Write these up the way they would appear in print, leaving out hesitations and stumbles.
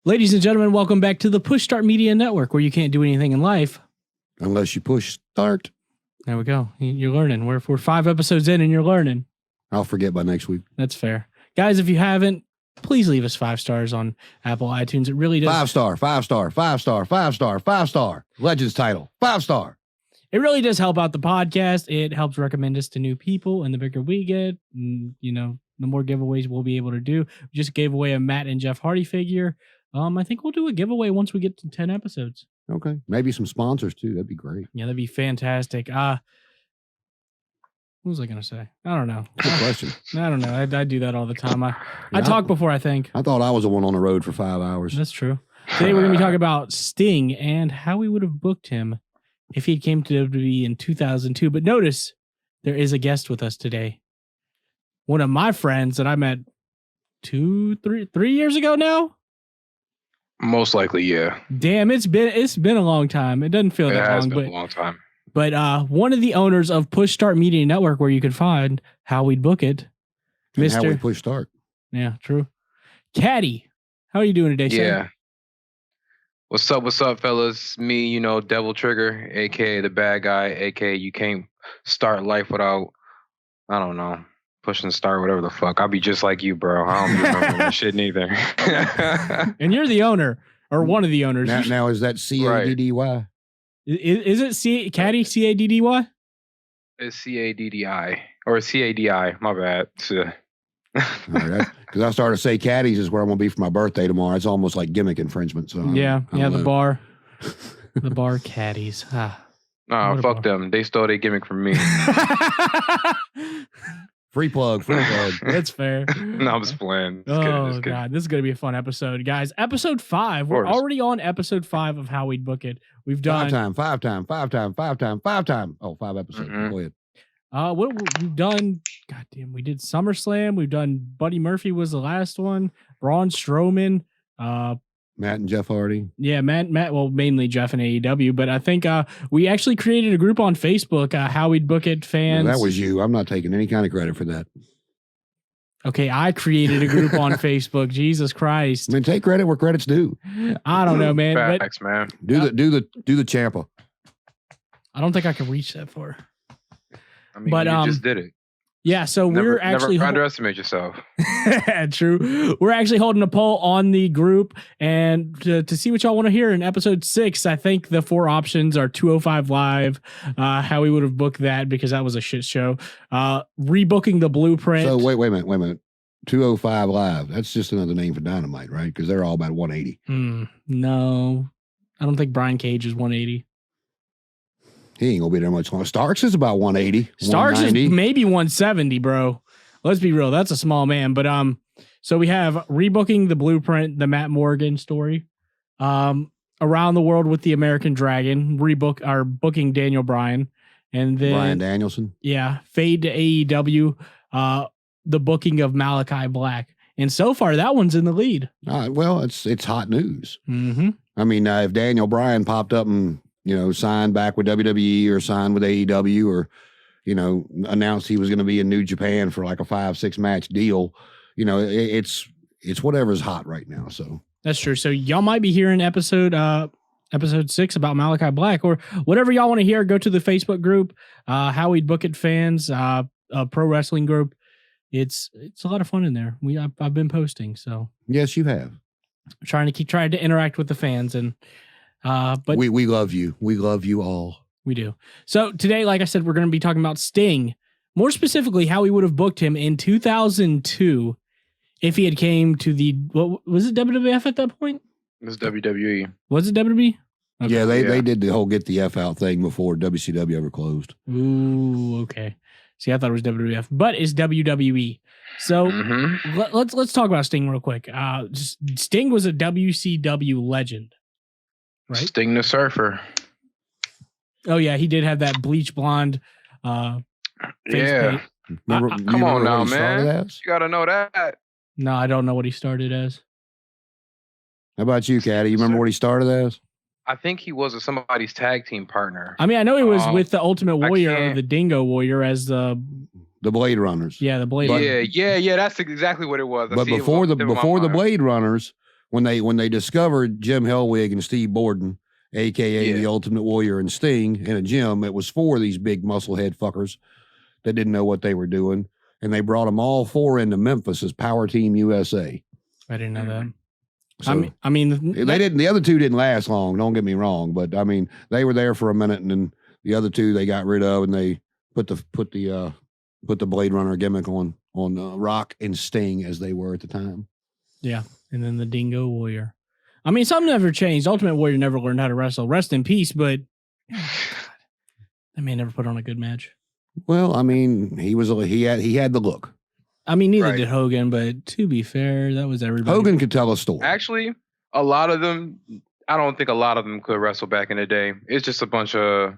Ladies and gentlemen, welcome back to the Push Start Media Network, where you can't do anything in life unless you push start. There we go. You're learning. We're 5 episodes in and you're learning. I'll forget by next week. That's fair. Guys, if you haven't, please leave us 5 stars on Apple iTunes. It really does. 5 star, 5 star, 5 star, 5 star, 5 star. Legends title, 5 star. It really does help out the podcast. It helps recommend us to new people, and the bigger we get, the more giveaways we'll be able to do. We just gave away a Matt and Jeff Hardy figure. I think we'll do a giveaway once we get to 10 episodes. Okay. Maybe some sponsors too. That'd be great. Yeah, that'd be fantastic. What was I going to say? I don't know. Good question. I don't know. I do that all the time. I talk before I think. I thought I was the one on the road for 5 hours. That's true. Today we're going to be talking about Sting and how we would have booked him if he came to WWE in 2002. But notice there is a guest with us today. One of my friends that I met 3 years ago now. Most likely, yeah. Damn, it's been a long time. It doesn't feel that long. It has been a long time. But one of the owners of Push Start Media Network, where you can find how we'd book it, and how we push start. Yeah, true. Cadi, how are you doing today, sir? Yeah. What's up, fellas? Me, Devil Trigger, a.k.a. the bad guy, a.k.a. you can't start life without, I don't know, pushing start, whatever the fuck. I'll be just like you, bro. I don't remember that shit neither. And you're the owner, or one of the owners. Now is that Caddy? Is it Cadi, Caddy? It's Caddi, or Cadi, my bad. Because I started to say Caddies is where I'm going to be for my birthday tomorrow. It's almost like gimmick infringement. So the bar. The bar Caddies. No, fuck them. They stole their gimmick from me. Free plug. That's fair. No, I'm just playing. God, this is going to be a fun episode, guys. Episode 5. We're already on episode 5 of How We'd Book It. We've done 5 time. Oh, 5 episodes. Mm-hmm. Go ahead. What we've done? Goddamn, we did SummerSlam. We've done Buddy Murphy was the last one. Braun Strowman. Matt and Jeff Hardy. Yeah, Matt. Well, mainly Jeff and AEW, but I think we actually created a group on Facebook. How We'd Book It fans. No, that was you. I'm not taking any kind of credit for that. Okay, I created a group on Facebook. Jesus Christ! I mean, take credit where credit's due. I don't know, man. Facts, man. Do the Champa. I don't think I can reach that far. I mean, you just did it. Yeah, so we're actually never underestimate yourself. True. We're actually holding a poll on the group, and to see what y'all want to hear in episode 6, I think the 4 options are 205 Live, how we would have booked that because that was a shit show. Rebooking the Blueprint. So wait a minute. 205 Live. That's just another name for Dynamite, right? Because they're all about 180. No, I don't think Brian Cage is 180. He ain't gonna be there much longer. Starks is about 180. Starks is maybe 170, bro. Let's be real. That's a small man. But so we have Rebooking the Blueprint, the Matt Morgan story. Around the World with the American Dragon, booking Daniel Bryan. And then Bryan Danielson. Yeah. Fade to AEW, the booking of Malachi Black. And so far that one's in the lead. Well, it's hot news. Mm-hmm. I mean, if Daniel Bryan popped up and signed back with WWE or signed with AEW or, announced he was going to be in New Japan for like a 5-6 match deal, it's whatever's hot right now. So that's true. So y'all might be hearing episode 6 about Malachi Black or whatever y'all want to hear. Go to the Facebook group, How We'd Book It fans, a pro wrestling group. It's a lot of fun in there. I've been posting. So yes, you have. Trying to interact with the fans and. But we love you. We love you all. We do. So today, like I said, we're going to be talking about Sting. More specifically, how we would have booked him in 2002 if he had came to what was it, WWF at that point? It was WWE. Was it WWE? Okay. Yeah, they did the whole get the F out thing before WCW ever closed. Ooh, okay. See, I thought it was WWF, but it's WWE. So let's talk about Sting real quick. Sting was a WCW legend. Right? Sting the Surfer. Oh yeah, he did have that bleach blonde. Yeah. Come on now, man. You gotta know that. No, I don't know what he started as. How about you, Cadi? You remember what he started as? I think he was somebody's tag team partner. I mean, I know he was with the Ultimate Warrior or the Dingo Warrior as the Blade Runners. Yeah, the Blade Runners. Yeah. That's exactly what it was. But before the Blade Runners when they discovered Jim Hellwig and Steve Borden, aka the Ultimate Warrior and Sting, in a gym, it was for these big musclehead fuckers that didn't know what they were doing, and they brought them all 4 into Memphis as Power Team USA. I didn't know that. So I mean, they didn't. The other 2 didn't last long. Don't get me wrong, but I mean, they were there for a minute, and then the other 2 they got rid of, and they put the Blade Runner gimmick on Rock and Sting as they were at the time. Yeah, and then the Dingo Warrior. I mean, something never changed. Ultimate Warrior never learned how to wrestle. Rest in peace, but God, that man never put on a good match. Well, I mean, he had the look. I mean, neither did Hogan, but to be fair, that was everybody. Hogan could tell a story. Actually, a lot of them, I don't think a lot of them could wrestle back in the day. It's just a bunch of,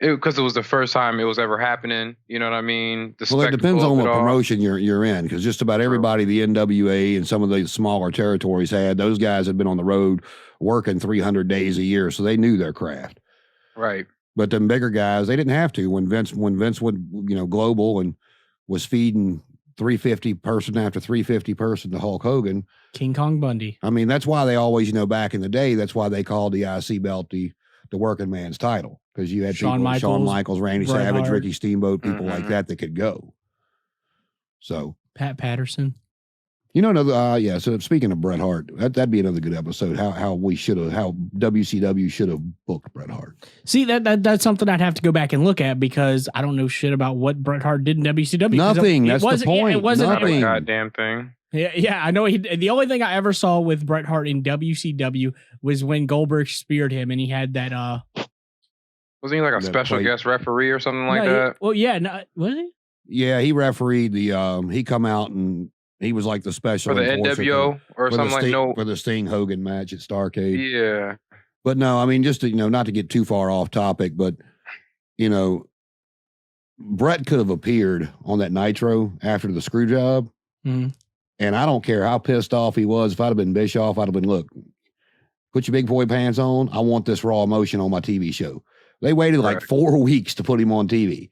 because it was the first time it was ever happening. You know what I mean? Well, it depends on what promotion you're in, because just about everybody, the NWA and some of the smaller territories those guys had been on the road working 300 days a year, so they knew their craft. Right. But them bigger guys, they didn't have to. When Vince would, global and was feeding 350 person after 350 person to Hulk Hogan. King Kong Bundy. I mean, that's why they always, back in the day, that's why they called the IC belt the working man's title. Because you had Shawn Michaels, Randy Bret Savage, Hart. Ricky Steamboat, people like that could go. So Pat Patterson. So speaking of Bret Hart, that'd be another good episode. How WCW should have booked Bret Hart. See, that's something I'd have to go back and look at, because I don't know shit about what Bret Hart did in WCW. Nothing. That's the point. Yeah, it wasn't nothing. Goddamn thing. Yeah, I know. The only thing I ever saw with Bret Hart in WCW was when Goldberg speared him, and he had that. Wasn't he like a special guest referee or something like that? Was he? Yeah, he refereed the. He come out and he was like the special for the NWO or something for the Sting Hogan match at Starrcade. Yeah, but no, I mean, just to, not to get too far off topic, but Bret could have appeared on that Nitro after the screw job. Mm-hmm. And I don't care how pissed off he was. If I'd have been Bischoff, I'd have been, look, put your big boy pants on. I want this Raw emotion on my TV show. They waited like 4 weeks to put him on TV,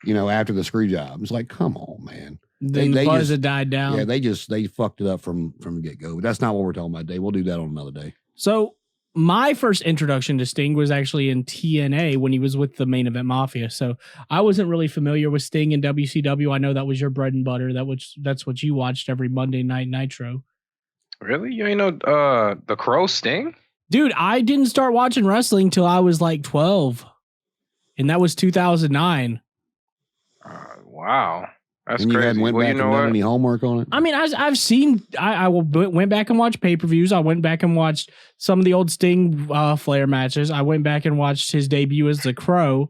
after the screw job. It's like, come on, man. Then the buzz had died down. Yeah, they fucked it up from the get-go. But that's not what we're talking about today. We'll do that on another day. So my first introduction to Sting was actually in TNA when he was with the Main Event Mafia. So I wasn't really familiar with Sting in WCW. I know that was your bread and butter. That's what you watched every Monday night Nitro. Really? You ain't know the Crow Sting? Dude, I didn't start watching wrestling till I was like 12. And that was 2009. Wow. That's and you crazy. Went back and done any homework on it? I mean, I've seen. I went back and watched pay-per-views. I went back and watched some of the old Sting Flair matches. I went back and watched his debut as the Crow.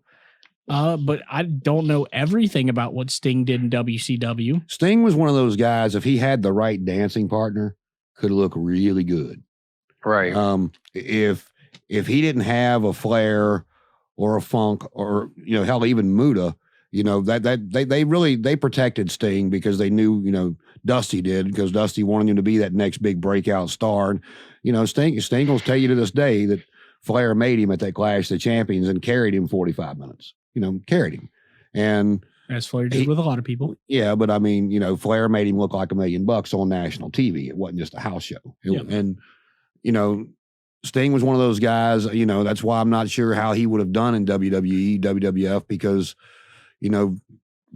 But I don't know everything about what Sting did in WCW. Sting was one of those guys, if he had the right dancing partner, could look really good. Right. If he didn't have a Flair or a Funk or hell, even Muta. They protected Sting because they knew, Dusty did, because Dusty wanted him to be that next big breakout star. And, Sting will tell you to this day that Flair made him at that Clash of the Champions and carried him 45 minutes, carried him. And as Flair did with a lot of people. Yeah. But I mean, Flair made him look like $1 million on national TV. It wasn't just a house show. And, Sting was one of those guys, that's why I'm not sure how he would have done in WWE, WWF, because the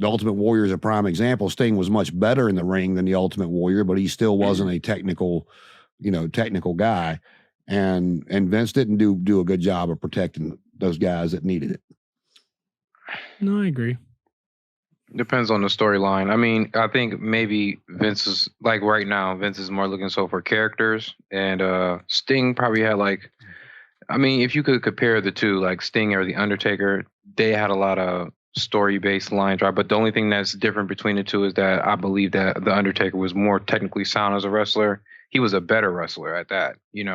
Ultimate Warrior is a prime example. Sting was much better in the ring than the Ultimate Warrior, but he still wasn't a technical guy. And Vince didn't do a good job of protecting those guys that needed it. No, I agree. Depends on the storyline. I mean, I think maybe Vince is like right now, Vince is more looking for characters, and Sting probably had if you could compare the two, like Sting or The Undertaker, they had a lot of story-based lines, right? But the only thing that's different between the two is that I believe that The Undertaker was more technically sound as a wrestler. He was a better wrestler at that, He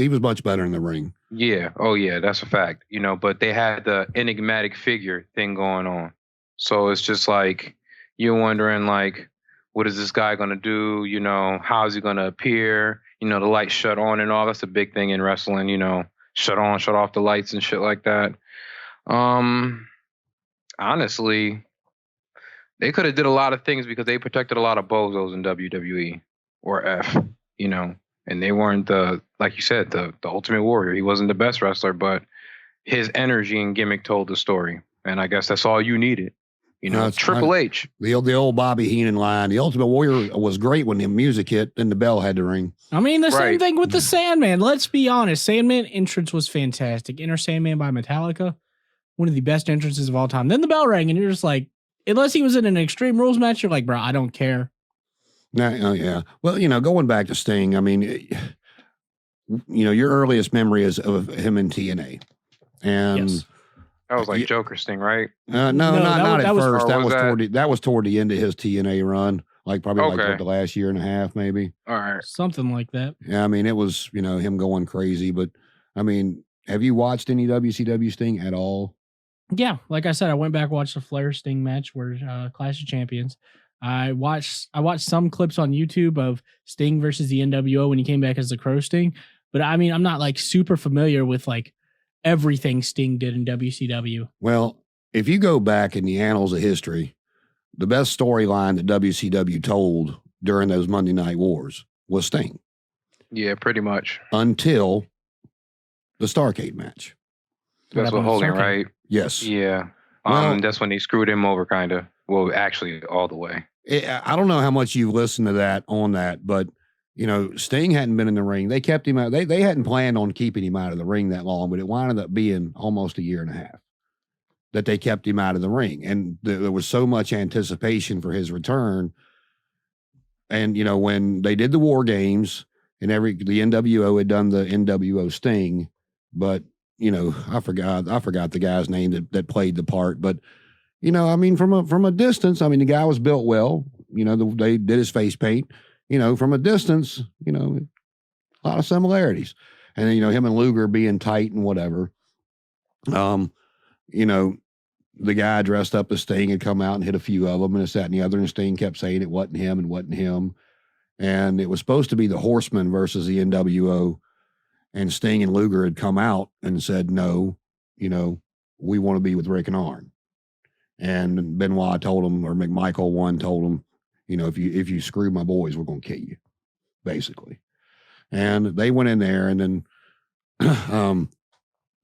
was much better in the ring. Yeah. Oh, yeah, that's a fact, but they had the enigmatic figure thing going on. So it's just like you're wondering, what is this guy going to do? How is he going to appear? The lights shut on and all. That's a big thing in wrestling, shut on, shut off the lights and shit like that. Honestly, they could have did a lot of things because they protected a lot of bozos in WWE or F. you know, and they weren't like you said, the Ultimate Warrior. He wasn't the best wrestler, but his energy and gimmick told the story. And I guess that's all you needed. Triple H. The old Bobby Heenan line. The Ultimate Warrior was great when the music hit and the bell had to ring. I mean, the same thing with the Sandman. Let's be honest. Sandman entrance was fantastic. Enter Sandman by Metallica, one of the best entrances of all time. Then the bell rang, and you're just like, unless he was in an Extreme Rules match, you're like, bro, I don't care. Yeah. Well, going back to Sting, I mean, your earliest memory is of him in TNA. And yes. That was like Joker Sting, right? No, not at first. That was toward the end of his TNA run, like probably like the last year and a half, maybe. All right, something like that. Yeah, I mean, it was him going crazy, but I mean, have you watched any WCW Sting at all? Yeah, like I said, I went back and watched the Flair Sting match where Clash of Champions. I watched some clips on YouTube of Sting versus the NWO when he came back as the Crow Sting, but I mean, I'm not like super familiar with like everything Sting did in WCW. Well, if you go back in the annals of history, the best storyline that WCW told during those Monday Night Wars was Sting. Yeah, pretty much. Until the Starrcade match. That's what Hogan, right? Yes. Yeah. That's when they screwed him over, kind of. Well, actually, all the way. I don't know how much you've listened to that on that, but Sting hadn't been in the ring. They kept him out. They hadn't planned on keeping him out of the ring that long, but it wound up being almost a year and a half that they kept him out of the ring. And there was so much anticipation for his return. And, when they did the War Games and the NWO had done the NWO Sting, but, I forgot the guy's name that played the part, but, I mean, from a distance, I mean, the guy was built well, they did his face paint. From a distance, a lot of similarities. And, him and Luger being tight and whatever. The guy dressed up as Sting had come out and hit a few of them and this, that, and the other. And Sting kept saying it wasn't him and wasn't him. And it was supposed to be the Horsemen versus the NWO. And Sting and Luger had come out and said, no, we want to be with Rick and Arn. And Benoit told him, or McMichael one told him, if you screw my boys, we're going to kill you, basically. And they went in there, and then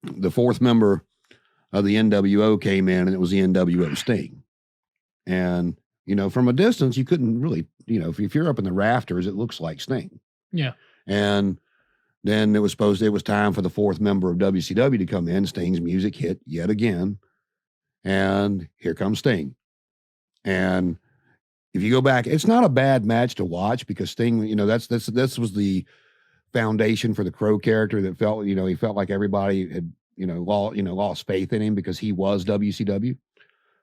the fourth member of the NWO came in, and it was the NWO Sting. And, from a distance, you couldn't really, if you're up in the rafters, it looks like Sting. Yeah. And then it was time for the fourth member of WCW to come in. Sting's music hit yet again. And here comes Sting. And if you go back, it's not a bad match to watch because Sting, this was the foundation for the Crow character that felt, he felt like everybody had, lost faith in him because he was WCW.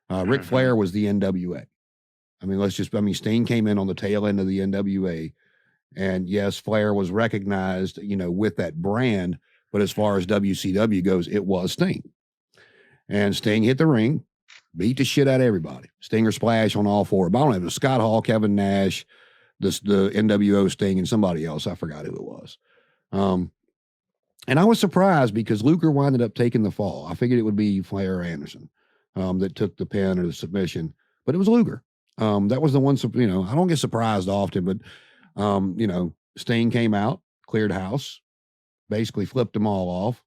Ric Flair was the NWA. I mean, Sting came in on the tail end of the NWA, and yes, Flair was recognized, with that brand, but as far as WCW goes, it was Sting. And Sting hit the ring, beat the shit out of everybody. Stinger splash on all four. But I don't know, it was Scott Hall, Kevin Nash, the NWO Sting, and somebody else. I forgot who it was. And I was surprised because Luger winded up taking the fall. I figured it would be Flair or Anderson that took the pin or the submission, but it was Luger. That was the one, I don't get surprised often, but, Sting came out, cleared house, basically flipped them all off.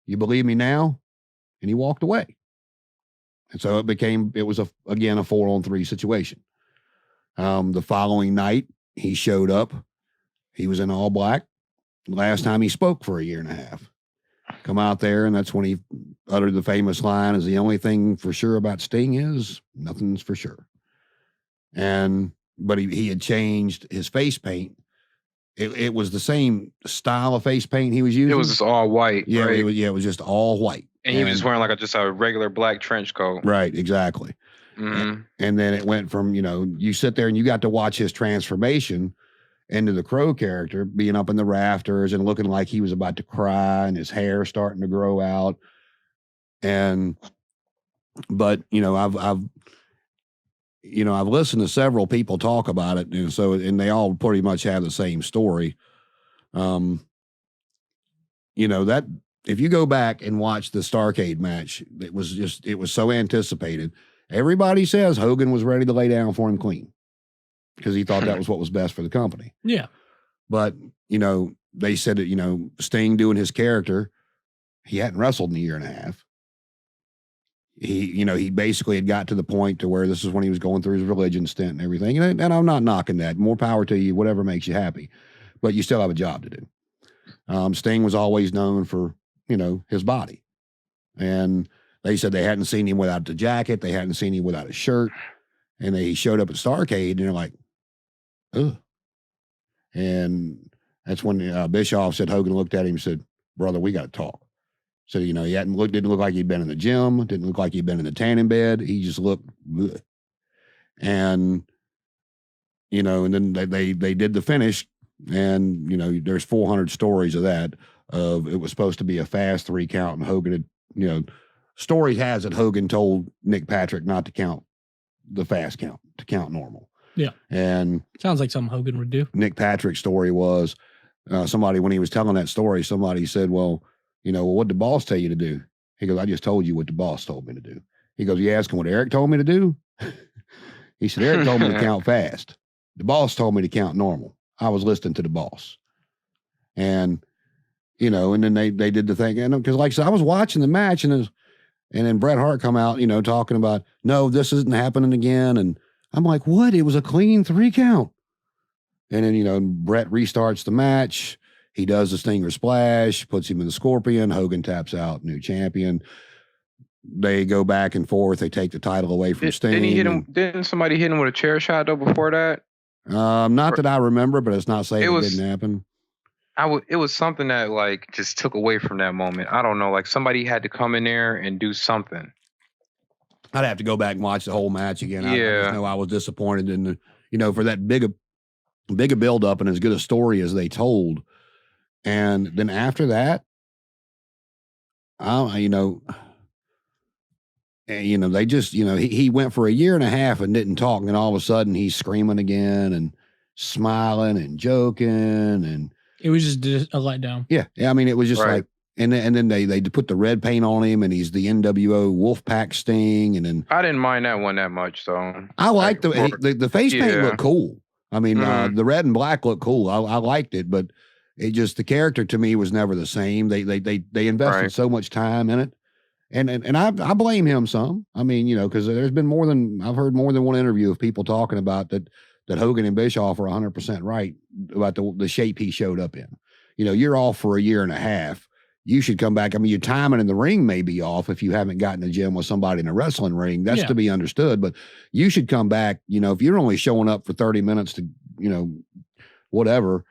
You believe me now? And he walked away. And so it was again a 4-on-3 situation. The following night, he showed up. He was in all black. Last time he spoke for a year and a half. Come out there, and that's when he uttered the famous line, is the only thing for sure about Sting is nothing's for sure. But he had changed his face paint. It was the same style of face paint he was using. It was just all white. Yeah, right? it was just all white. And he was just wearing just a regular black trench coat. Right, exactly. Mm-hmm. And then it went from, you sit there and you got to watch his transformation into the Crow character, being up in the rafters and looking like he was about to cry and his hair starting to grow out. But I've listened to several people talk about it, and they all pretty much have the same story. That if you go back and watch the Starrcade match, it was so anticipated. Everybody says Hogan was ready to lay down for him clean because he thought that was what was best for the company. Yeah. But, they said that, Sting doing his character, he hadn't wrestled in a year and a half. He basically had got to the point to where this is when he was going through his religion stint and everything. And I'm not knocking that. More power to you, whatever makes you happy. But you still have a job to do. Sting was always known for, his body. And they said they hadn't seen him without the jacket. They hadn't seen him without a shirt. And he showed up at Starrcade and they're like, ugh. And that's when Bischoff said, Hogan looked at him and said, brother, we got to talk. So, he didn't look like he'd been in the gym, didn't look like he'd been in the tanning bed. He just looked good. And, and then they did the finish. And, there's 400 stories of that. It was supposed to be a fast 3 count. And Hogan had, story has it Hogan told Nick Patrick not to count the fast count, to count normal. Yeah. And sounds like something Hogan would do. Nick Patrick's story was somebody, when he was telling that story, somebody said, well, what did the boss tell you to do? He goes, I just told you what the boss told me to do. He goes, you asking what Eric told me to do? He said, Eric told me to count fast. The boss told me to count normal. I was listening to the boss. And, and then they did the thing. And because like I said, I was watching the match and then Bret Hart come out, talking about, no, this isn't happening again. And I'm like, what? It was a clean 3 count. And then, Bret restarts the match. He does the Stinger Splash, puts him in the Scorpion. Hogan taps out, new champion. They go back and forth. They take the title away from Sting. Didn't he hit him? Didn't somebody hit him with a chair shot though before that? Not that I remember, but it's not saying it didn't happen. It was something that like just took away from that moment. I don't know. Like somebody had to come in there and do something. I'd have to go back and watch the whole match again. Yeah. I just know I was disappointed in for that big a build up and as good a story as they told. And then after that, they just, he went for a year and a half and didn't talk. And all of a sudden he's screaming again and smiling and joking. And it was just a letdown. Yeah. I mean, it was just like, and then they put the red paint on him and he's the NWO Wolfpack Sting. And then I didn't mind that one that much. So I liked the face paint looked cool. I mean, the red and black looked cool. I liked it, but it just, the character to me was never the same. They invested so much time in it. And I blame him some. I mean, because there's been I've heard more than one interview of people talking about that Hogan and Bischoff are 100% right about the shape he showed up in. You're off for a year and a half. You should come back. I mean, your timing in the ring may be off if you haven't gotten in the gym with somebody in a wrestling ring. That's to be understood. But you should come back, if you're only showing up for 30 minutes to, whatever,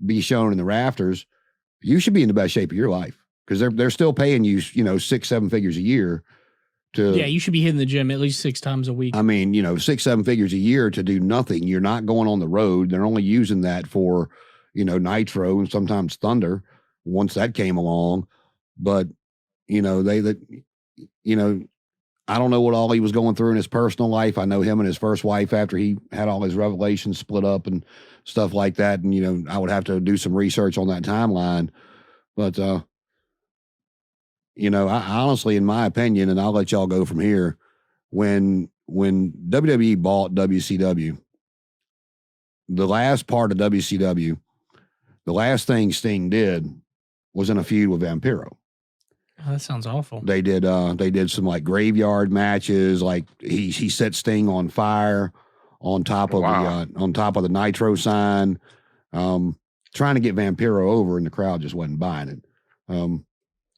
be shown in the rafters, you should be in the best shape of your life because they're still paying you, 6-7 figures a year to. Yeah, you should be hitting the gym at least 6 times a week. I mean, 6-7 figures a year to do nothing. You're not going on the road. They're only using that for, Nitro and sometimes Thunder once that came along. But, I don't know what all he was going through in his personal life. I know him and his first wife, after he had all his revelations, split up and stuff like that. And, I would have to do some research on that timeline. But, I honestly, in my opinion, and I'll let y'all go from here, when WWE bought WCW, the last part of WCW, the last thing Sting did was in a feud with Vampiro. Oh, that sounds awful. They did some like graveyard matches. Like he set Sting on fire on top of the Nitro sign, trying to get Vampiro over, and the crowd just wasn't buying it.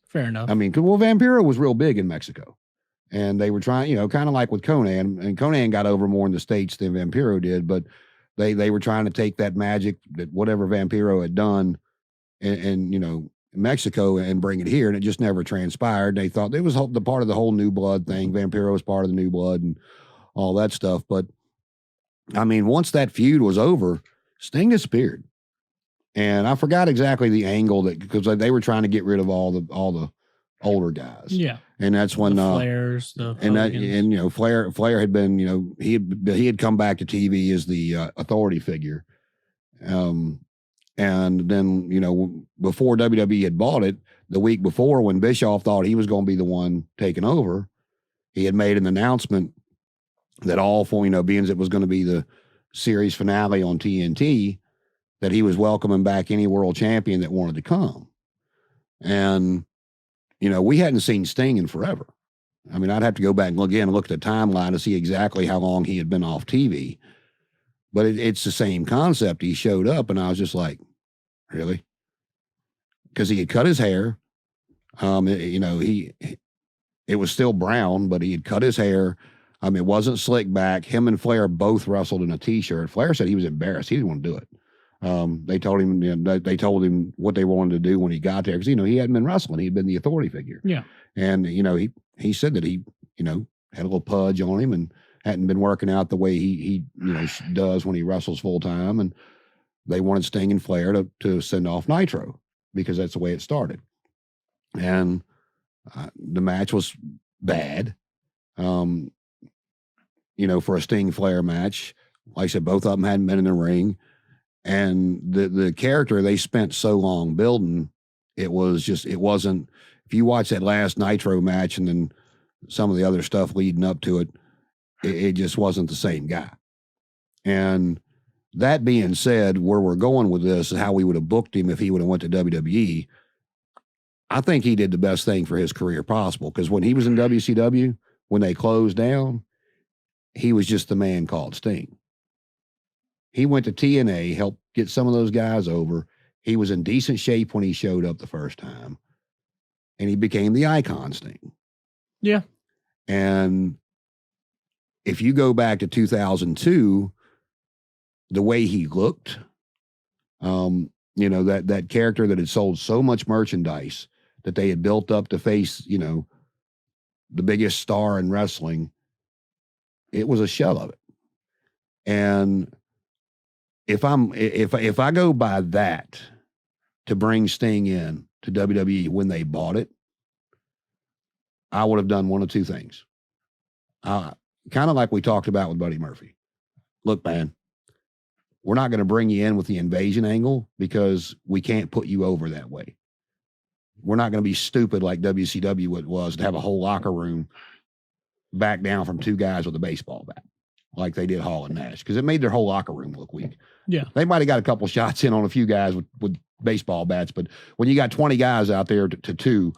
Fair enough. I mean, Vampiro was real big in Mexico, and they were trying, kind of like with Conan, and Conan got over more in the States than Vampiro did, but they were trying to take that magic that whatever Vampiro had done, and Mexico and bring it here, and it just never transpired. They thought it was the part of the whole New Blood thing. Vampiro was part of the New Blood and all that stuff. But I mean, once that feud was over, Sting disappeared, and I forgot exactly the angle because they were trying to get rid of all the older guys. Yeah, and that's when the Flairs, Flair had been he had come back to TV as the authority figure. And then, before WWE had bought it, the week before, when Bischoff thought he was going to be the one taking over, he had made an announcement that all four, being it was going to be the series finale on TNT, that he was welcoming back any world champion that wanted to come. And, we hadn't seen Sting in forever. I mean, I'd have to go back and look at the timeline to see exactly how long he had been off TV. But it's the same concept. He showed up, and I was just like, really? Because he had cut his hair. It was still brown, but he had cut his hair. It wasn't slick back. Him and Flair both wrestled in a T-shirt. Flair said he was embarrassed. He didn't want to do it. They told him what they wanted to do when he got there, because he hadn't been wrestling. He'd been the authority figure. Yeah. And he said that he had a little pudge on him and hadn't been working out the way he does when he wrestles full time. And they wanted Sting and Flair to send off Nitro, because that's the way it started. And the match was bad. For a Sting Flair match, like I said, both of them hadn't been in the ring. And the character they spent so long building, it wasn't, if you watch that last Nitro match and then some of the other stuff leading up to it, it just wasn't the same guy. And that being said, where we're going with this is how we would have booked him if he would have went to WWE. I think he did the best thing for his career possible, because when he was in WCW, when they closed down, he was just the man called Sting. He went to TNA, helped get some of those guys over. He was in decent shape when he showed up the first time, and he became the icon Sting. Yeah. And if you go back to 2002, the way he looked, that character that had sold so much merchandise that they had built up to face, the biggest star in wrestling, it was a shell of it. And if I go by that to bring Sting in to WWE when they bought it, I would have done one of two things. Kind of like we talked about with Buddy Murphy. Look, man, we're not going to bring you in with the invasion angle because we can't put you over that way. We're not going to be stupid like WCW was to have a whole locker room back down from two guys with a baseball bat, like they did Hall and Nash, because it made their whole locker room look weak. Yeah. They might have got a couple shots in on a few guys with baseball bats, but when you got 20 guys out there to two,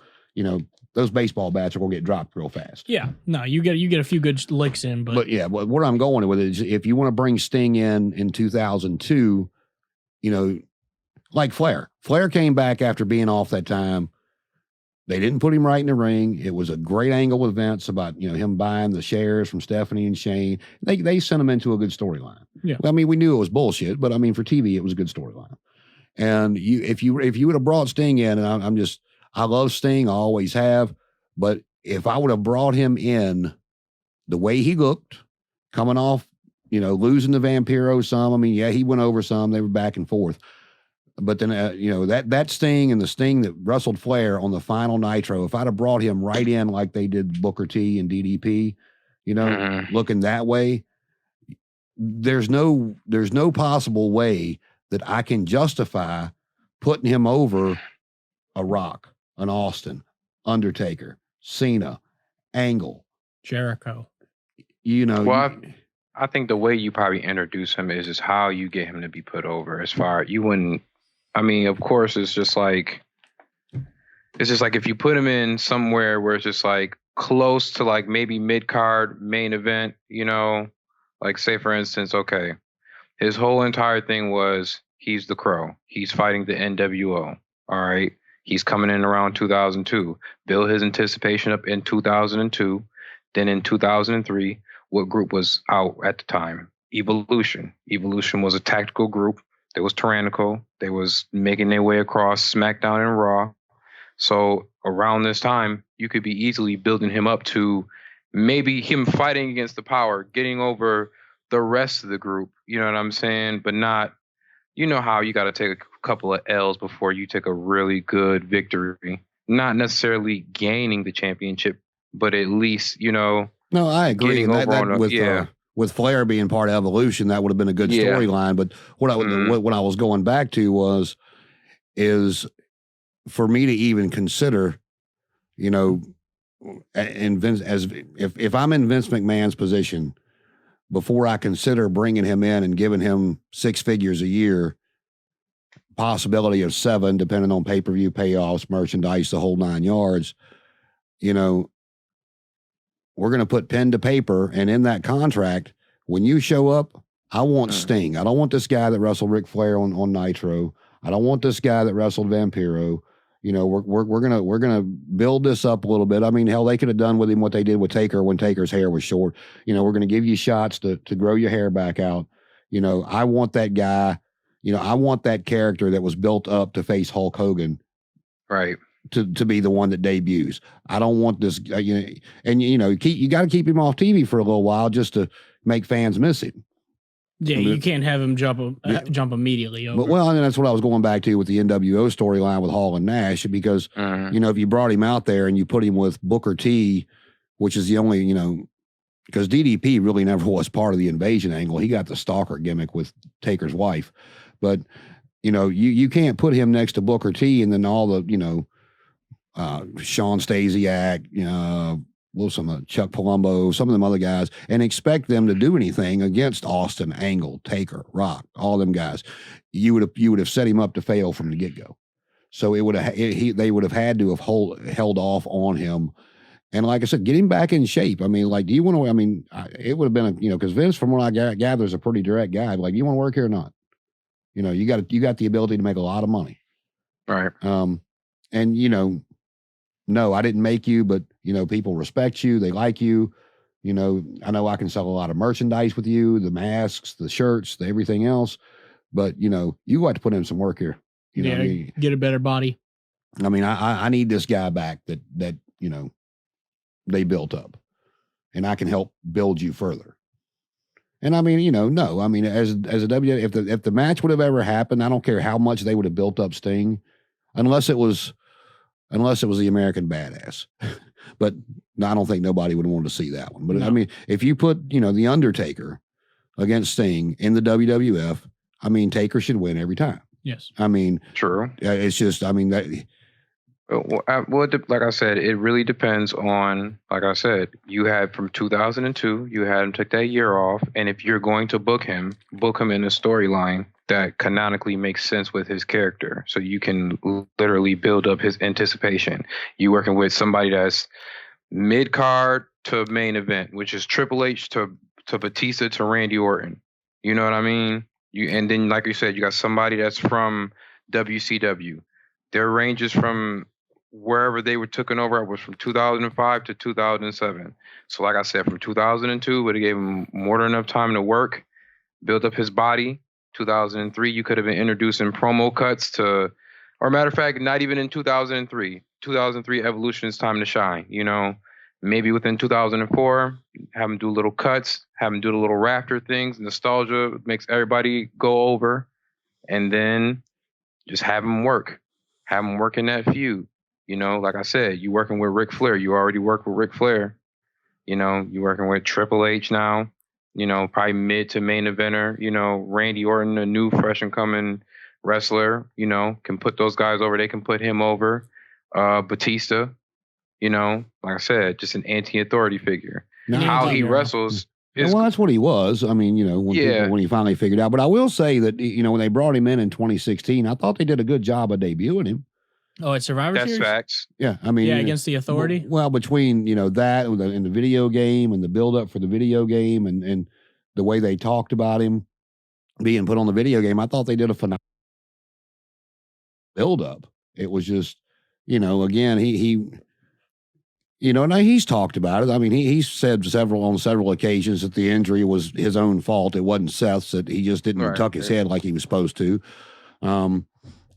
those baseball bats are going to get dropped real fast. Yeah. No, you get a few good licks in, but yeah, what I'm going with is, if you want to bring Sting in 2002, like Flair. Flair came back after being off that time. They didn't put him right in the ring. It was a great angle with Vince about, him buying the shares from Stephanie and Shane. They sent him into a good storyline. Yeah. Well, we knew it was bullshit, but for TV, it was a good storyline. And if you would have brought Sting in, and I love Sting, I always have, but if I would have brought him in the way he looked, coming off, losing to Vampiro some, he went over some, they were back and forth. But then, that Sting and the Sting that wrestled Flair on the final Nitro, if I'd have brought him right in like they did Booker T and DDP, looking that way, there's no possible way that I can justify putting him over a Rock, an Austin, Undertaker, Cena, Angle, Jericho. Well, I think the way you probably introduce him is just how you get him to be put over. As far you wouldn't. Of course, it's just like if you put him in somewhere where it's just like close to like maybe mid-card main event, like say for instance, okay, his whole entire thing was he's the Crow. He's fighting the NWO. All right. He's coming in around 2002. Build his anticipation up in 2002. Then in 2003, what group was out at the time? Evolution. Evolution was a tactical group. They was tyrannical. They was making their way across SmackDown and Raw. So around this time, you could be easily building him up to maybe him fighting against the Power, getting over the rest of the group. You know what I'm saying? But not, how you got to take a couple of L's before you take a really good victory. Not necessarily gaining the championship, but at least, No, I agree. With Flair being part of Evolution, that would have been a good storyline. But what I was going back to is for me to even consider, if I'm in Vince McMahon's position, before I consider bringing him in and giving him 6 figures a year, possibility of 7, depending on pay-per-view payoffs, merchandise, the whole 9 yards. You know, we're going to put pen to paper, and in that contract, when you show up, I want Sting. I don't want this guy that wrestled Ric Flair on Nitro. I don't want this guy that wrestled Vampiro. You know, we're gonna build this up a little bit. I mean, hell, they could have done with him what they did with Taker when Taker's hair was short. You know, we're gonna give you shots to grow your hair back out. You know, I want that guy. You know, I want that character that was built up to face Hulk Hogan, right? To be the one that debuts. I don't want this. You know, and you know, you got to keep him off TV for a little while just to make fans miss him. Yeah, you can't have him jump immediately over. But, well, and that's what I was going back to with the NWO storyline with Hall and Nash, because, you know, if you brought him out there and you put him with Booker T, which is the only, you know, because DDP really never was part of the invasion angle. He got the stalker gimmick with Taker's wife. But, you know, you can't put him next to Booker T and then all the, you know, Sean Stasiak, Chuck Palumbo, some of them other guys, and expect them to do anything against Austin, Angle, Taker, Rock, all them guys. You would have set him up to fail from the get-go. So they would have had to have held off on him. And like I said, get him back in shape. I mean, like, do you want to? I mean, it would have been because Vince, from what I gather, is a pretty direct guy. Like, you want to work here or not? You know, you got the ability to make a lot of money, right? And you know. No, I didn't make you, but, you know, people respect you. They like you. You know I can sell a lot of merchandise with you, the masks, the shirts, everything else. But, you know, you got to put in some work here. You know what I mean? Get a better body. I mean, I need this guy back that, you know, they built up. And I can help build you further. And I mean, you know, no. I mean, as a if the match would have ever happened, I don't care how much they would have built up Sting, unless it was the American Badass. But I don't think nobody would want to see that one. But no. I mean, if you put, you know, The Undertaker against Sting in the WWF, I mean, Taker should win every time. Yes. I mean, true. It's just, I mean, that. Well, like I said, it really depends on, like I said, you had from 2002, you had him take that year off. And if you're going to book him in a storyline that canonically makes sense with his character. So you can literally build up his anticipation. You working with somebody that's mid-card to main event, which is Triple H to Batista to Randy Orton. You know what I mean? And then, like you said, you got somebody that's from WCW. Their ranges from wherever they were taken over was from 2005 to 2007. So like I said, from 2002, would have gave him more than enough time to work, build up his body. 2003, you could have been introducing promo cuts to, or matter of fact, not even in 2003. 2003 Evolution's time to shine. You know, maybe within 2004, have him do little cuts, have him do the little rafter things. Nostalgia makes everybody go over, and then just have him work. Have him work in that feud. You know, like I said, you working with Ric Flair. You already work with Ric Flair. You know, you working with Triple H now. You know, probably mid to main eventer. You know, Randy Orton, a new fresh and coming wrestler, you know, can put those guys over. They can put him over. Batista, you know, like I said, just an anti-authority figure. No, how he wrestles. Well, that's what he was. I mean, you know, when he finally figured out. But I will say that, you know, when they brought him in 2016, I thought they did a good job of debuting him. Oh, at Survivor Series? That's facts. Yeah, I mean, against the Authority. Well, between, you know, that and the video game and the build up for the video game and the way they talked about him being put on the video game, I thought they did a phenomenal build up. It was just, you know, again, he you know, now he's talked about it. I mean, he said on several occasions that the injury was his own fault. It wasn't Seth's, that he just didn't tuck his head like he was supposed to.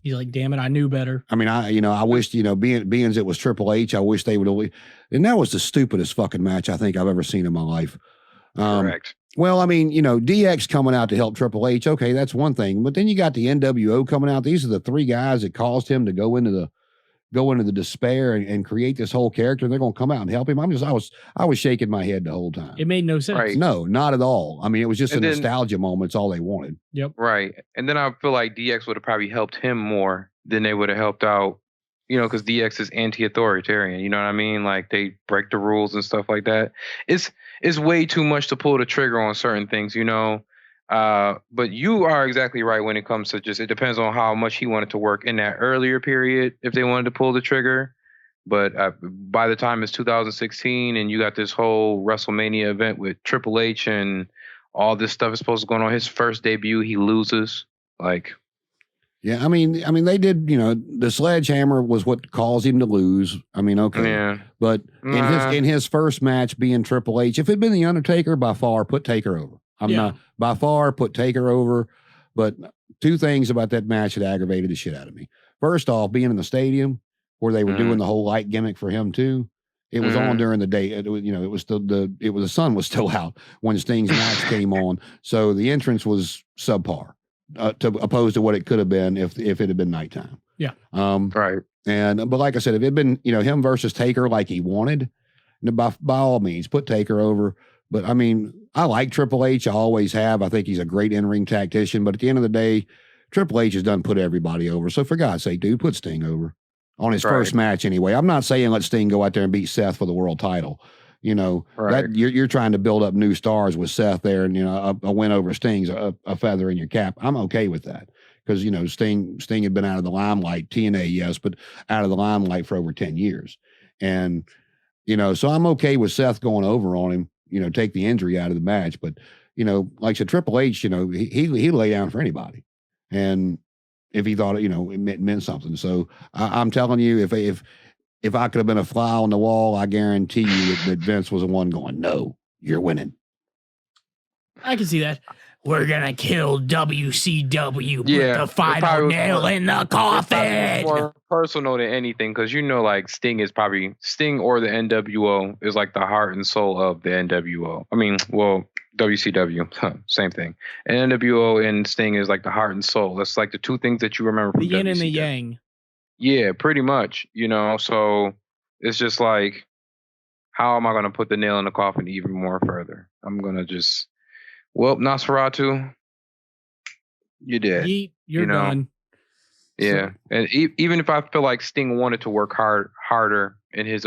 He's like, damn it, I knew better. I mean, I wished, you know, being as it was Triple H, I wish they would have. And that was the stupidest fucking match I think I've ever seen in my life. Correct. Well, I mean, you know, DX coming out to help Triple H. Okay, that's one thing. But then you got the NWO coming out. These are the three guys that caused him to go into the despair and create this whole character. And they're going to come out and help him. I was shaking my head the whole time. It made no sense. Right. No, not at all. I mean, it was just a nostalgia moment. It's all they wanted. Yep. Right. And then I feel like DX would have probably helped him more than they would have helped out, you know, because DX is anti-authoritarian. You know what I mean? Like, they break the rules and stuff like that. It's way too much to pull the trigger on certain things, you know. But you are exactly right when it comes to just, it depends on how much he wanted to work in that earlier period if they wanted to pull the trigger. But by the time it's 2016 and you got this whole WrestleMania event with Triple H and all this stuff is supposed to go on, his first debut, he loses. Like, yeah, I mean, they did. The sledgehammer was what caused him to lose. I mean, okay, yeah. but in his first match being Triple H, if it'd been the Undertaker, by far put Taker over. I'm not by far put Taker over, but two things about that match that aggravated the shit out of me. First off, being in the stadium where they were doing the whole light gimmick for him too. It was on during the day. It was, it was the sun was still out when Sting's match came on, so the entrance was subpar. To opposed to what it could have been if it had been nighttime. Yeah. Right. But like I said, if it had been, him versus Taker like he wanted, by all means, put Taker over. But I mean, I like Triple H. I always have. I think he's a great in-ring tactician. But at the end of the day, Triple H has done put everybody over. So for God's sake, dude, put Sting over on his first match anyway. I'm not saying let Sting go out there and beat Seth for the world title. That you're trying to build up new stars with Seth there, and a win over Sting's a feather in your cap. I'm okay with that because Sting had been out of the limelight, TNA, yes, but out of the limelight for over 10 years, and so I'm okay with Seth going over on him. Take the injury out of the match, but like I said, Triple H, he lay down for anybody, and if he thought it meant something. So I'm telling you, if I could have been a fly on the wall, I guarantee you that Vince was the one going, no, you're winning. I can see that. We're going to kill WCW. Put the final nail in the coffin. More personal than anything, because like Sting or the NWO is like the heart and soul of the NWO. I mean, well, WCW, same thing. And NWO and Sting is like the heart and soul. That's like the two things that you remember from the yin WCW. and the yang. Yeah, pretty much, so it's just like, how am I going to put the nail in the coffin even more further? I'm going to just, Nosferatu, you're dead. You're done. Yeah. So, and even if I feel like Sting wanted to work harder in his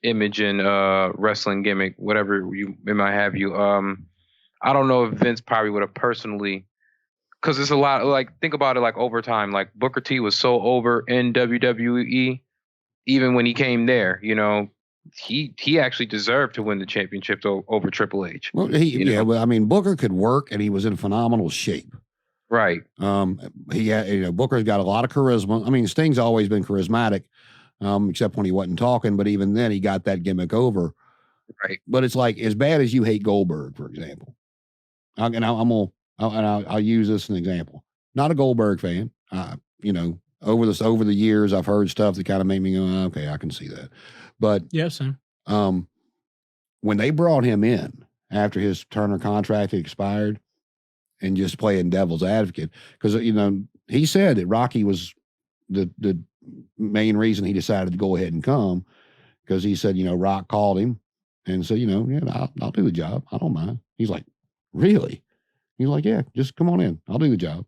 image and wrestling gimmick, whatever it might have you, I don't know if Vince probably would have personally, because it's a lot, like, think about it, like, over time, like, Booker T was so over in WWE, even when he came there, he actually deserved to win the championship over Triple H. Well, well, I mean, Booker could work, and he was in phenomenal shape. Right. He had, Booker's got a lot of charisma. I mean, Sting's always been charismatic, except when he wasn't talking, but even then he got that gimmick over. Right. But it's like, as bad as you hate Goldberg, for example, I'll use this as an example. Not a Goldberg fan. Over the years, I've heard stuff that kind of made me go, okay, I can see that. But yes, when they brought him in after his Turner contract expired, and just playing devil's advocate, because he said that Rocky was the main reason he decided to go ahead and come, because he said Rock called him and said I'll do the job, I don't mind. He's like, really? He's like, yeah, just come on in, I'll do the job.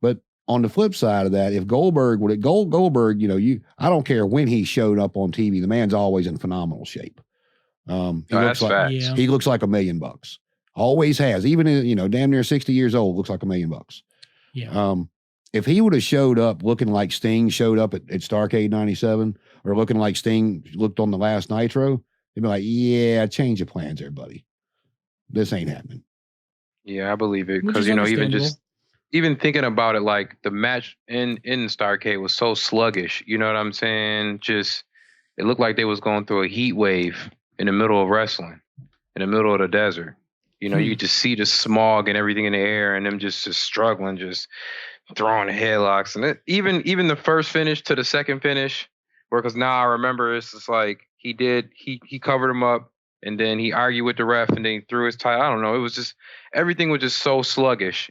But on the flip side of that, if Goldberg I don't care when he showed up on TV, the man's always in phenomenal shape. He looks like $1 million. Always has, even damn near 60 years old, looks like $1 million. Yeah. If he would have showed up looking like Sting showed up at Starrcade 97, or looking like Sting looked on the last Nitro, they'd be like, yeah, change your plans there, buddy. This ain't happening. Yeah, I believe it. Because, even thinking about it, like, the match in Starrcade was so sluggish. You know what I'm saying? Just, it looked like they was going through a heat wave in the middle of wrestling, in the middle of the desert. You could just see the smog and everything in the air, and them just struggling, just throwing headlocks. And even the first finish to the second finish, because now I remember, it's just like he covered him up, and then he argued with the ref, and then he threw his title. I don't know. It was just, everything was just so sluggish,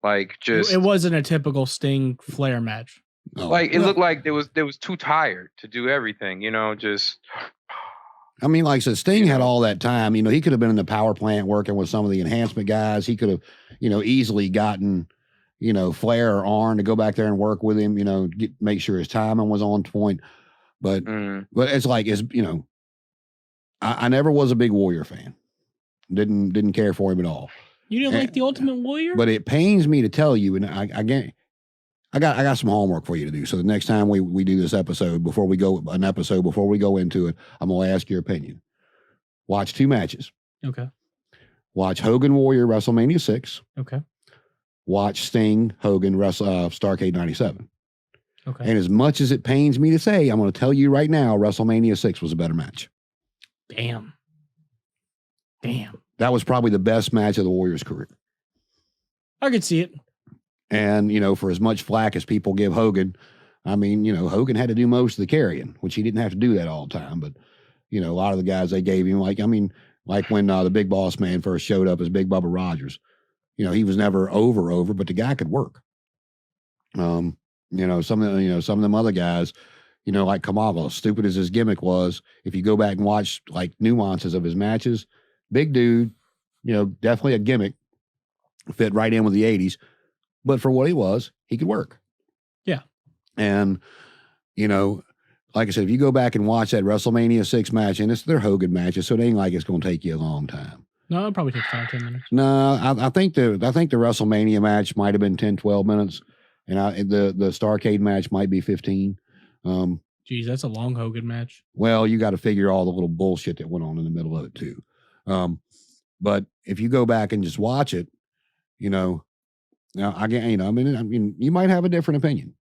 like, just. It wasn't a typical Sting Flair match. No. Like, it looked like they was too tired to do everything, just. I mean, like I said, Sting had all that time. He could have been in the power plant working with some of the enhancement guys. He could have, easily gotten, Flair or Arn to go back there and work with him, make sure his timing was on point. But it's like, I never was a big Warrior fan. Didn't care for him at all. You didn't like the Ultimate Warrior? But it pains me to tell you, and I got some homework for you to do. So the next time we do this episode, before we go into it, I'm gonna ask your opinion. Watch 2 matches. Okay. Watch Hogan Warrior WrestleMania 6. Okay. Watch Sting Hogan Starrcade 97. Okay. And as much as it pains me to say, I'm going to tell you right now, WrestleMania 6 was a better match. Damn. That was probably the best match of the Warriors' career. I could see it. And, for as much flack as people give Hogan, I mean, Hogan had to do most of the carrying, which he didn't have to do that all the time. But, a lot of the guys they gave him, like when the Big Boss Man first showed up as Big Bubba Rogers, he was never over, but the guy could work. Some of them other guys, like Kamala, stupid as his gimmick was, if you go back and watch like nuances of his matches, big dude, definitely a gimmick, fit right in with the 80s, but for what he was, he could work. Yeah. And, like I said, if you go back and watch that WrestleMania 6 match, and it's their Hogan matches, so it ain't like it's going to take you a long time. No, it'll probably take 5-10 minutes. No, I think the WrestleMania match might have been 10-12 minutes. And the Starrcade match might be 15. Geez, that's a long Hogan match. Well, you got to figure all the little bullshit that went on in the middle of it too. But if you go back and just watch it, now again, I mean, you might have a different opinion.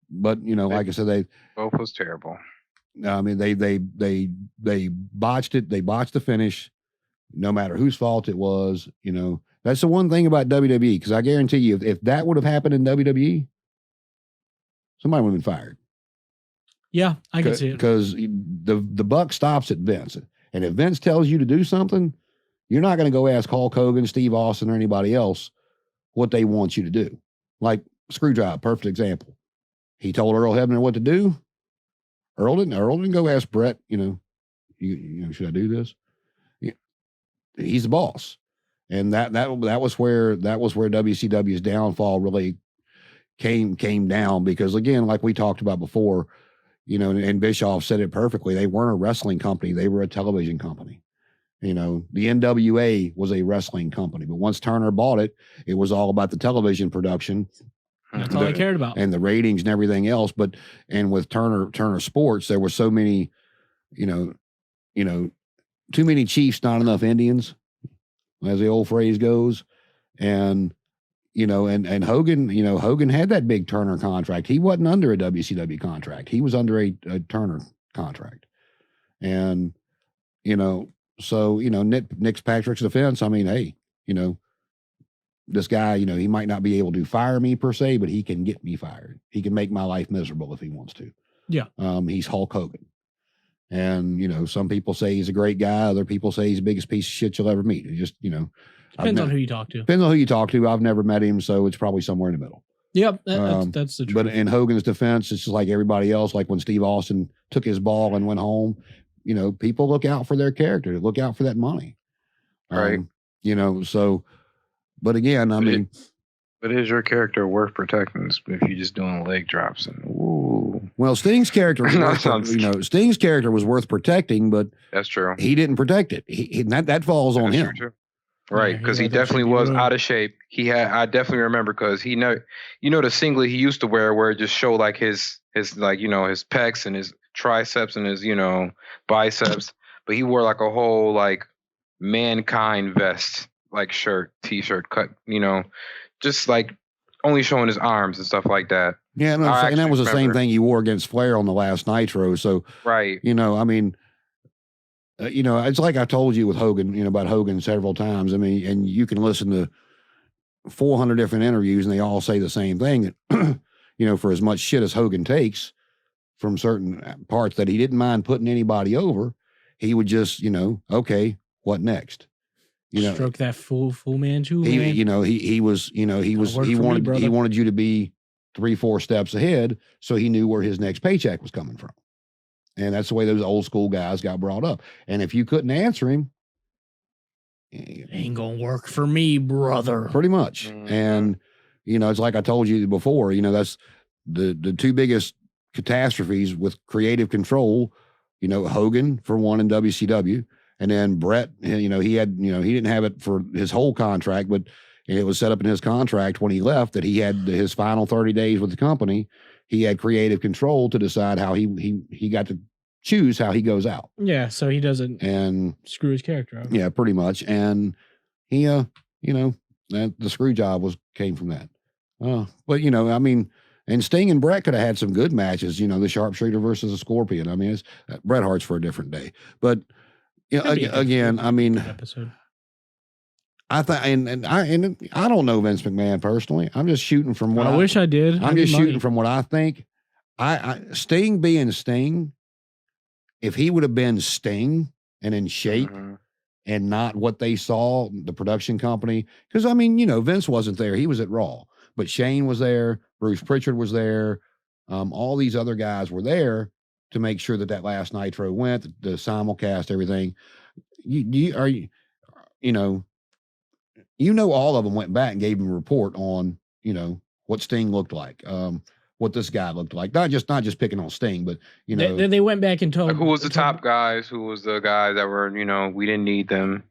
But like I said, both was terrible. I mean, they botched it. They botched the finish, no matter whose fault it was. That's the one thing about WWE, because I guarantee you, if that would have happened in WWE, somebody would have been fired. Yeah, I can see it. Because the buck stops at Vince. And if Vince tells you to do something, you're not going to go ask Hulk Hogan, Steve Austin, or anybody else what they want you to do. Like Screwdriver, perfect example. He told Earl Hebner what to do. Earl didn't go ask Brett, should I do this? He's the boss. And that was where WCW's downfall really came down, because again, like we talked about before, and Bischoff said it perfectly, they weren't a wrestling company, they were a television company. The NWA was a wrestling company, but once Turner bought it, it was all about the television production. That's all they cared about. And the ratings and everything else. And with Turner Sports, there were so many, too many Chiefs, not enough Indians, as the old phrase goes. And, and Hogan, Hogan had that big Turner contract. He wasn't under a WCW contract. He was under a Turner contract. And, so, Nick Patrick's defense, I mean, hey, this guy, he might not be able to fire me per se, but he can get me fired. He can make my life miserable if he wants to. Yeah. He's Hulk Hogan. And, some people say he's a great guy. Other people say he's the biggest piece of shit you'll ever meet. It just, depends on who you talk to. Depends on who you talk to. I've never met him, so it's probably somewhere in the middle. Yep. That's the truth. But in Hogan's defense, it's just like everybody else. Like when Steve Austin took his ball and went home, people look out for their character, look out for that money. Right. So, but again, I mean, but is your character worth protecting if you're just doing leg drops and ooh? Well, Sting's character, Sting's character was worth protecting, but that's true. He didn't protect it. That falls on him. True. Right, because he definitely was out of shape. I definitely remember, because the singlet he used to wear where it just showed like his like his pecs and his triceps and his biceps, but he wore like a whole like Mankind vest, like t-shirt cut, just like only showing his arms and stuff like that. Yeah, no, and that was the same thing he wore against Flair on the last Nitro. So right, I mean. It's like I told you with Hogan, about Hogan several times. I mean, and you can listen to 400 different interviews and they all say the same thing that, for as much shit as Hogan takes from certain parts that he didn't mind putting anybody over, he would just, okay, what next? Stroke that full man too. He wanted you to be 3-4 steps ahead. So he knew where his next paycheck was coming from. And that's the way those old school guys got brought up. And if you couldn't answer him, ain't gonna work for me, brother. Pretty much. Mm-hmm. And, it's like I told you before, that's the two biggest catastrophes with creative control, Hogan for one in WCW, And then Brett, he had, he didn't have it for his whole contract, but it was set up in his contract when he left that he had his final 30 days with the company. He had creative control to decide how he got to choose how he goes out. Yeah, so he doesn't screw his character up. Yeah, pretty much. And he, that the screw job came from that. But and Sting and Bret could have had some good matches. The Sharpshooter versus the Scorpion. I mean, it's Bret Hart's for a different day. But again, episode. I thought, and I don't know Vince McMahon personally. I'm just shooting from what I wish I did. I'm just shooting from what I think. Sting being Sting, if he would have been Sting and in shape and not what they saw, the production company, because Vince wasn't there. He was at Raw, but Shane was there. Bruce Pritchard was there. All these other guys were there to make sure that last Nitro went, the simulcast, everything. All of them went back and gave him a report on, what Sting looked like, what this guy looked like. Not just picking on Sting, but they went back and told who was the top guys, who was the guys that were, we didn't need them,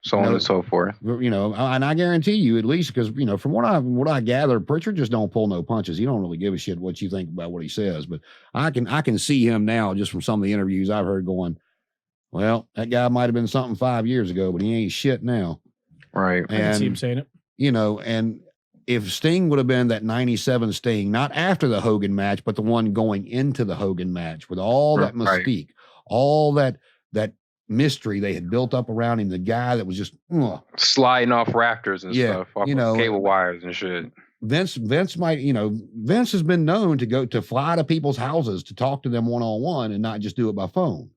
so on and so forth. And I guarantee you, at least because from what I gather, Pritchard just don't pull no punches. He don't really give a shit what you think about what he says. But I can see him now just from some of the interviews I've heard going, well, that guy might have been something 5 years ago, but he ain't shit now. Right. I can see him saying it. And if Sting would have been that 97 Sting, not after the Hogan match, but the one going into the Hogan match with all that mystique, all that mystery they had built up around him, the guy that was just sliding off rafters and stuff, off cable wires and shit. Vince might, Vince has been known to go to fly to people's houses to talk to them one-on-one and not just do it by phone.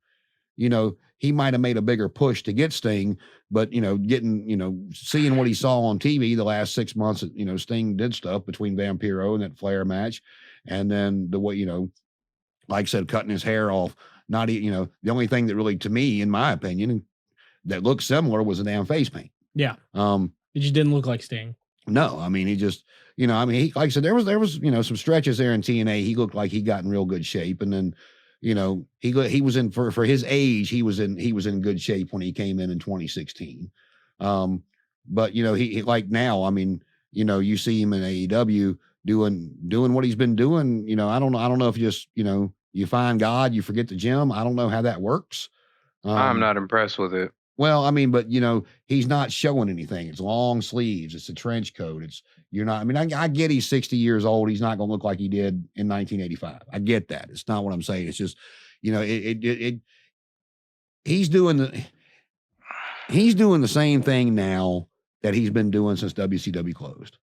He might have made a bigger push to get Sting, but seeing what he saw on TV the last 6 months, Sting did stuff between Vampiro and that Flair match, and then the way like I said, cutting his hair off. Not the only thing that really, to me, in my opinion, that looked similar was the damn face paint. Yeah. It just didn't look like Sting. No, he just he, like I said, there was some stretches there in TNA. He looked like he got in real good shape, and then. He was in for his age. He was in good shape when he came in 2016. But he like now. You see him in AEW doing what he's been doing. I don't know if just you find God, you forget the gym. I don't know how that works. I'm not impressed with it. Well, but he's not showing anything. It's long sleeves. It's a trench coat. I get he's 60 years old. He's not going to look like he did in 1985. I get that. It's not what I'm saying. It's just, he's doing the same thing now that he's been doing since WCW closed.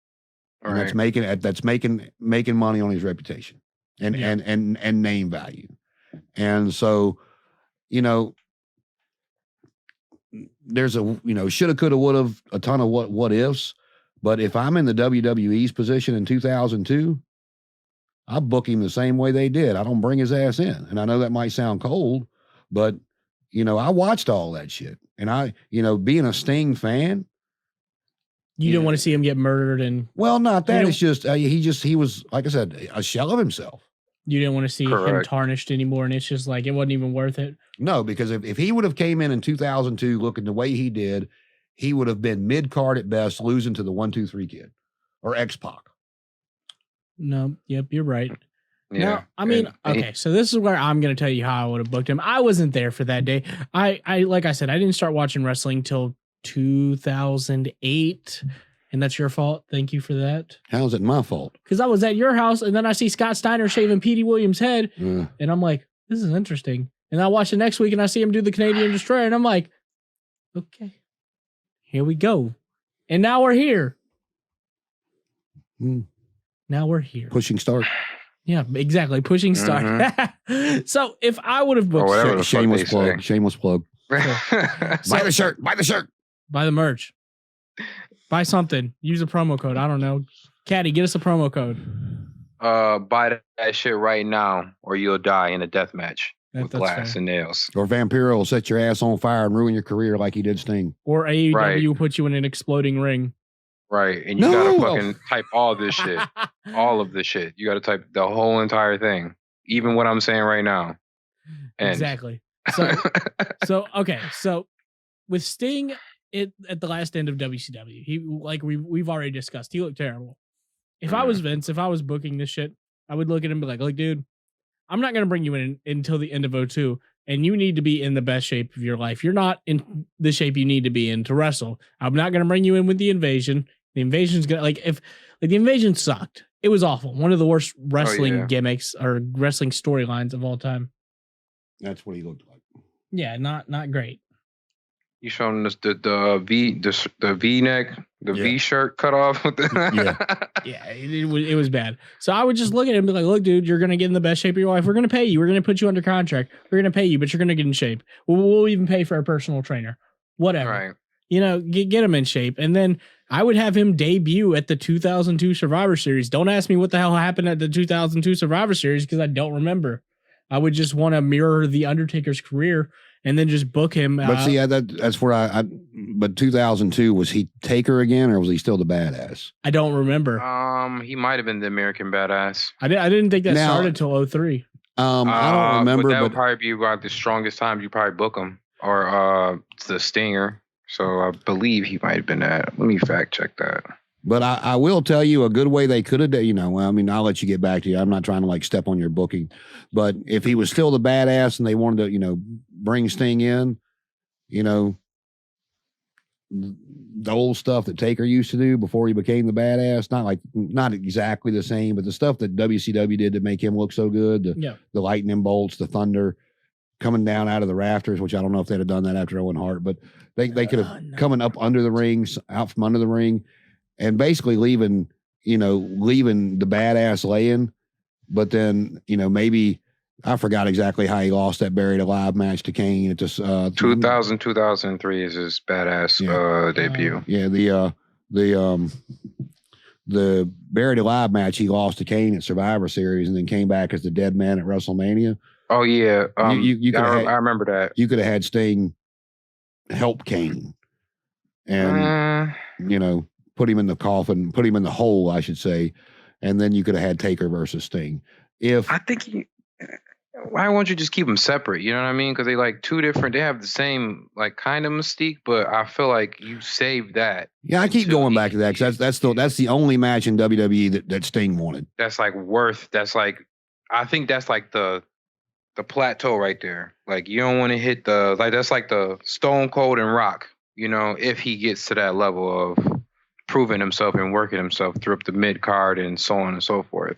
And that's making money on his reputation and name value. And so, there's shoulda, coulda, woulda, a ton of what ifs. But if I'm in the WWE's position in 2002, I book him the same way they did. I don't bring his ass in. And I know that might sound cold, but I watched all that shit. And being a Sting fan, you didn't want to see him get murdered not that. It's just he was, like I said, a shell of himself. You didn't want to see him tarnished anymore, and it's just like it wasn't even worth it. No, because if he would have came in 2002 looking the way he did, he would have been mid-card at best, losing to the 1-2-3 Kid or X-Pac. No, yep, you're right. Yeah. Now, okay, so this is where I'm going to tell you how I would have booked him. I wasn't there for that day. I like I said, I didn't start watching wrestling till 2008. And that's your fault. Thank you for that. How's it my fault? Because I was at your house, and then I see Scott Steiner shaving Petey Williams' head, and I'm like, this is interesting. And I watch the next week, and I see him do the Canadian Destroyer, and I'm like, okay, here we go. And now we're here. Now we're here. Pushing start. Yeah, exactly. Pushing start. So if I would have booked... Shameless plug. Buy the shirt. Buy the merch. Buy something. Use a promo code. I don't know. Cadi, get us a promo code. Buy that shit right now, or you'll die in a death match with glass and nails. Or Vampiro will set your ass on fire and ruin your career like he did Sting. Or AEW will put you in an exploding ring. Right, and you gotta fucking type all this shit. All of this shit. You gotta type the whole entire thing. Even what I'm saying right now. And exactly. So okay, so with Sting at the last end of WCW, he like we've already discussed, he looked terrible. If I was Vince, if I was booking this shit, I would look at him and be like, look, dude, I'm not going to bring you in until the end of 02, and you need to be in the best shape of your life. You're not in the shape you need to be in to wrestle. I'm not going to bring you in with the invasion. The invasion's going to, if the invasion sucked. It was awful. One of the worst wrestling gimmicks or wrestling storylines of all time. That's what he looked like. Yeah, not great. You showing us the V neck, V shirt cut off with the it was bad. So I would just look at him and be like, look, dude, you're gonna get in the best shape of your life. We're gonna pay you. We're gonna put you under contract. We're gonna pay you, but you're gonna get in shape. We'll even pay for a personal trainer. Whatever. Right. Get him in shape. And then I would have him debut at the 2002 Survivor Series. Don't ask me what the hell happened at the 2002 Survivor Series because I don't remember. I would just want to mirror the Undertaker's career and then just book him. But see, that's where but 2002, was he Taker again, or was he still the badass? I don't remember. He might have been the American Badass. I didn't think that started till 03. I don't remember. But that would probably be about the strongest time you probably book him, or the Stinger. So I believe he might have been that. Let me fact check that. But I will tell you a good way they could have, I'll let you get back to you. I'm not trying to step on your booking, but if he was still the badass and they wanted to, bring Sting in, the old stuff that Taker used to do before he became the badass, not exactly the same, but the stuff that WCW did to make him look so good, the lightning bolts, the thunder coming down out of the rafters, which I don't know if they'd have done that after Owen Hart, but they could have coming up under the rings, out from under the ring, and basically leaving the badass laying, but then, maybe I forgot exactly how he lost that Buried Alive match to Kane at this 2003 is his badass debut. The Buried Alive match he lost to Kane at Survivor Series and then came back as the dead man at WrestleMania. Oh yeah. I remember that. You could have had Sting help Kane and put him in the coffin, put him in the hole, I should say, and then you could have had Taker versus Sting. I think why won't you just keep them separate? You know what I mean? Because they two different. They have the same kind of mystique, but I feel like you saved that. Yeah, I keep going back to that because that's the only match in WWE that Sting wanted. That's I think that's the plateau right there. You don't want to hit that's like the Stone Cold and Rock. If he gets to that level of proving himself and working himself through up the mid card and so on and so forth.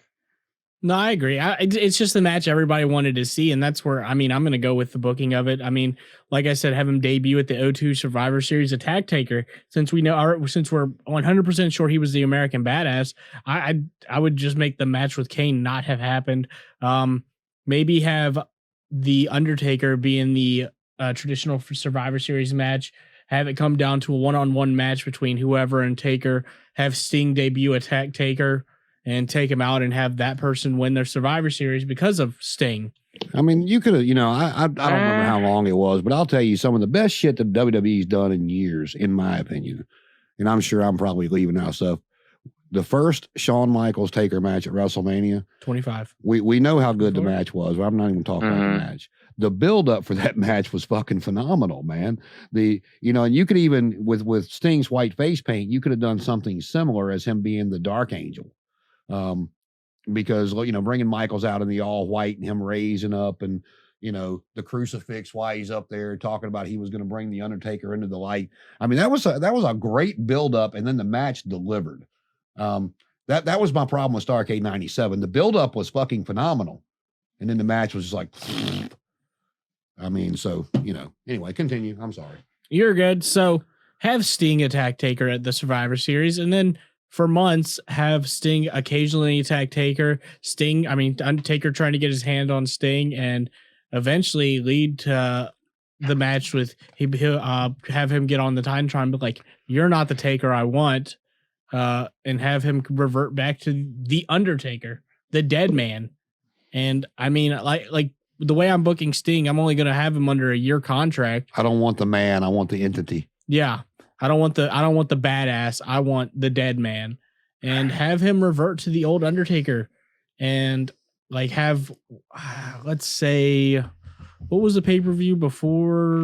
No, I agree. It's just the match everybody wanted to see, and that's where I'm going to go with the booking of it. Like I said, have him debut at the 02 Survivor Series attack Taker. Since we're 100% sure he was the American Badass, I would just make the match with Kane not have happened. Maybe have the Undertaker be in the traditional Survivor Series match. Have it come down to a one-on-one match between whoever and Taker. Have Sting debut attack Taker and take him out and have that person win their Survivor Series because of Sting. You could have, I don't remember how long it was, but I'll tell you some of the best shit that WWE's done in years, in my opinion. And I'm sure I'm probably leaving out stuff. The first Shawn Michaels Taker match at WrestleMania 25. We know how good the match was. I'm not even talking about the match. The build up for that match was fucking phenomenal, man. And you could even with Sting's white face paint, you could have done something similar as him being the Dark Angel. Because bringing Michaels out in the all white and him raising up and the crucifix while he's up there talking about he was going to bring the Undertaker into the light. That was a great build up, and then the match delivered. That was my problem with Starrcade 97. The build up was fucking phenomenal, and then the match was just like anyway, continue. I'm sorry. You're good. So have Sting attack Taker at the Survivor Series, and then for months, have Sting occasionally attack Taker. Undertaker trying to get his hand on Sting, and eventually lead to the match with he'll have him get on the Titantron, but like, you're not the Taker I want, and have him revert back to the Undertaker, the dead man. And like the way I'm booking Sting, I'm only going to have him under a year contract. I don't want the man. I want the entity. Yeah. I don't want the badass. I want the dead man, and have him revert to the old Undertaker, and have, let's say what was the pay-per-view before?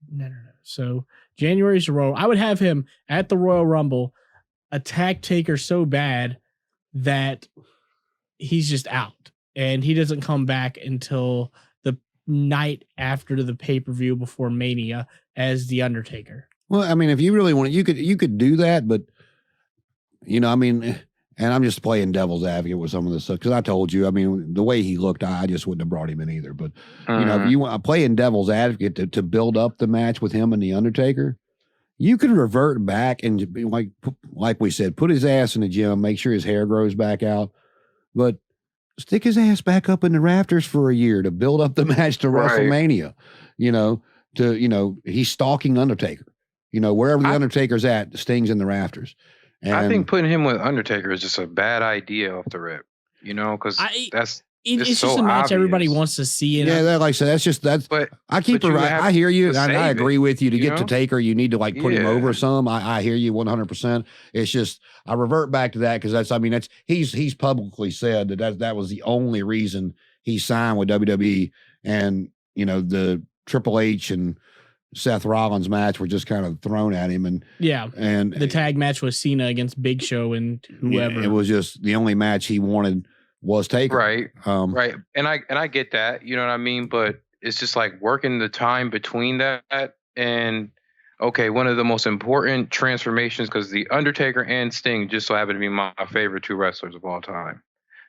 No. So January's the Royal. I would have him at the Royal Rumble attack Taker so bad that he's just out and he doesn't come back until the night after the pay-per-view before Mania as the Undertaker. Well, I mean, if you really want, you could do that, but I mean, and I'm just playing devil's advocate with some of this stuff because I told you, I mean, the way he looked, I just wouldn't have brought him in either. But if you want playing devil's advocate to build up the match with him and the Undertaker, you could revert back and be like we said, put his ass in the gym, make sure his hair grows back out, but stick his ass back up in the rafters for a year to build up the match to WrestleMania. He's stalking Undertaker. Wherever the Undertaker's at, Sting's in the rafters. And I think putting him with Undertaker is just a bad idea off the rip, because it's so just a match obvious. Everybody wants to see. Yeah, like I said, But I hear you, and I agree with you. To get to Taker, you need to put him over some. I hear you 100%. It's just I revert back to that because he's publicly said that was the only reason he signed with WWE, and the Triple H and Seth Rollins match were just kind of thrown at him, and the tag match was Cena against Big Show and whoever. It was just the only match he wanted was Taker, right? Right, and I get that, you know what I mean, but it's just like working the time between that and one of the most important transformations because the Undertaker and Sting just so happen to be my favorite two wrestlers of all time,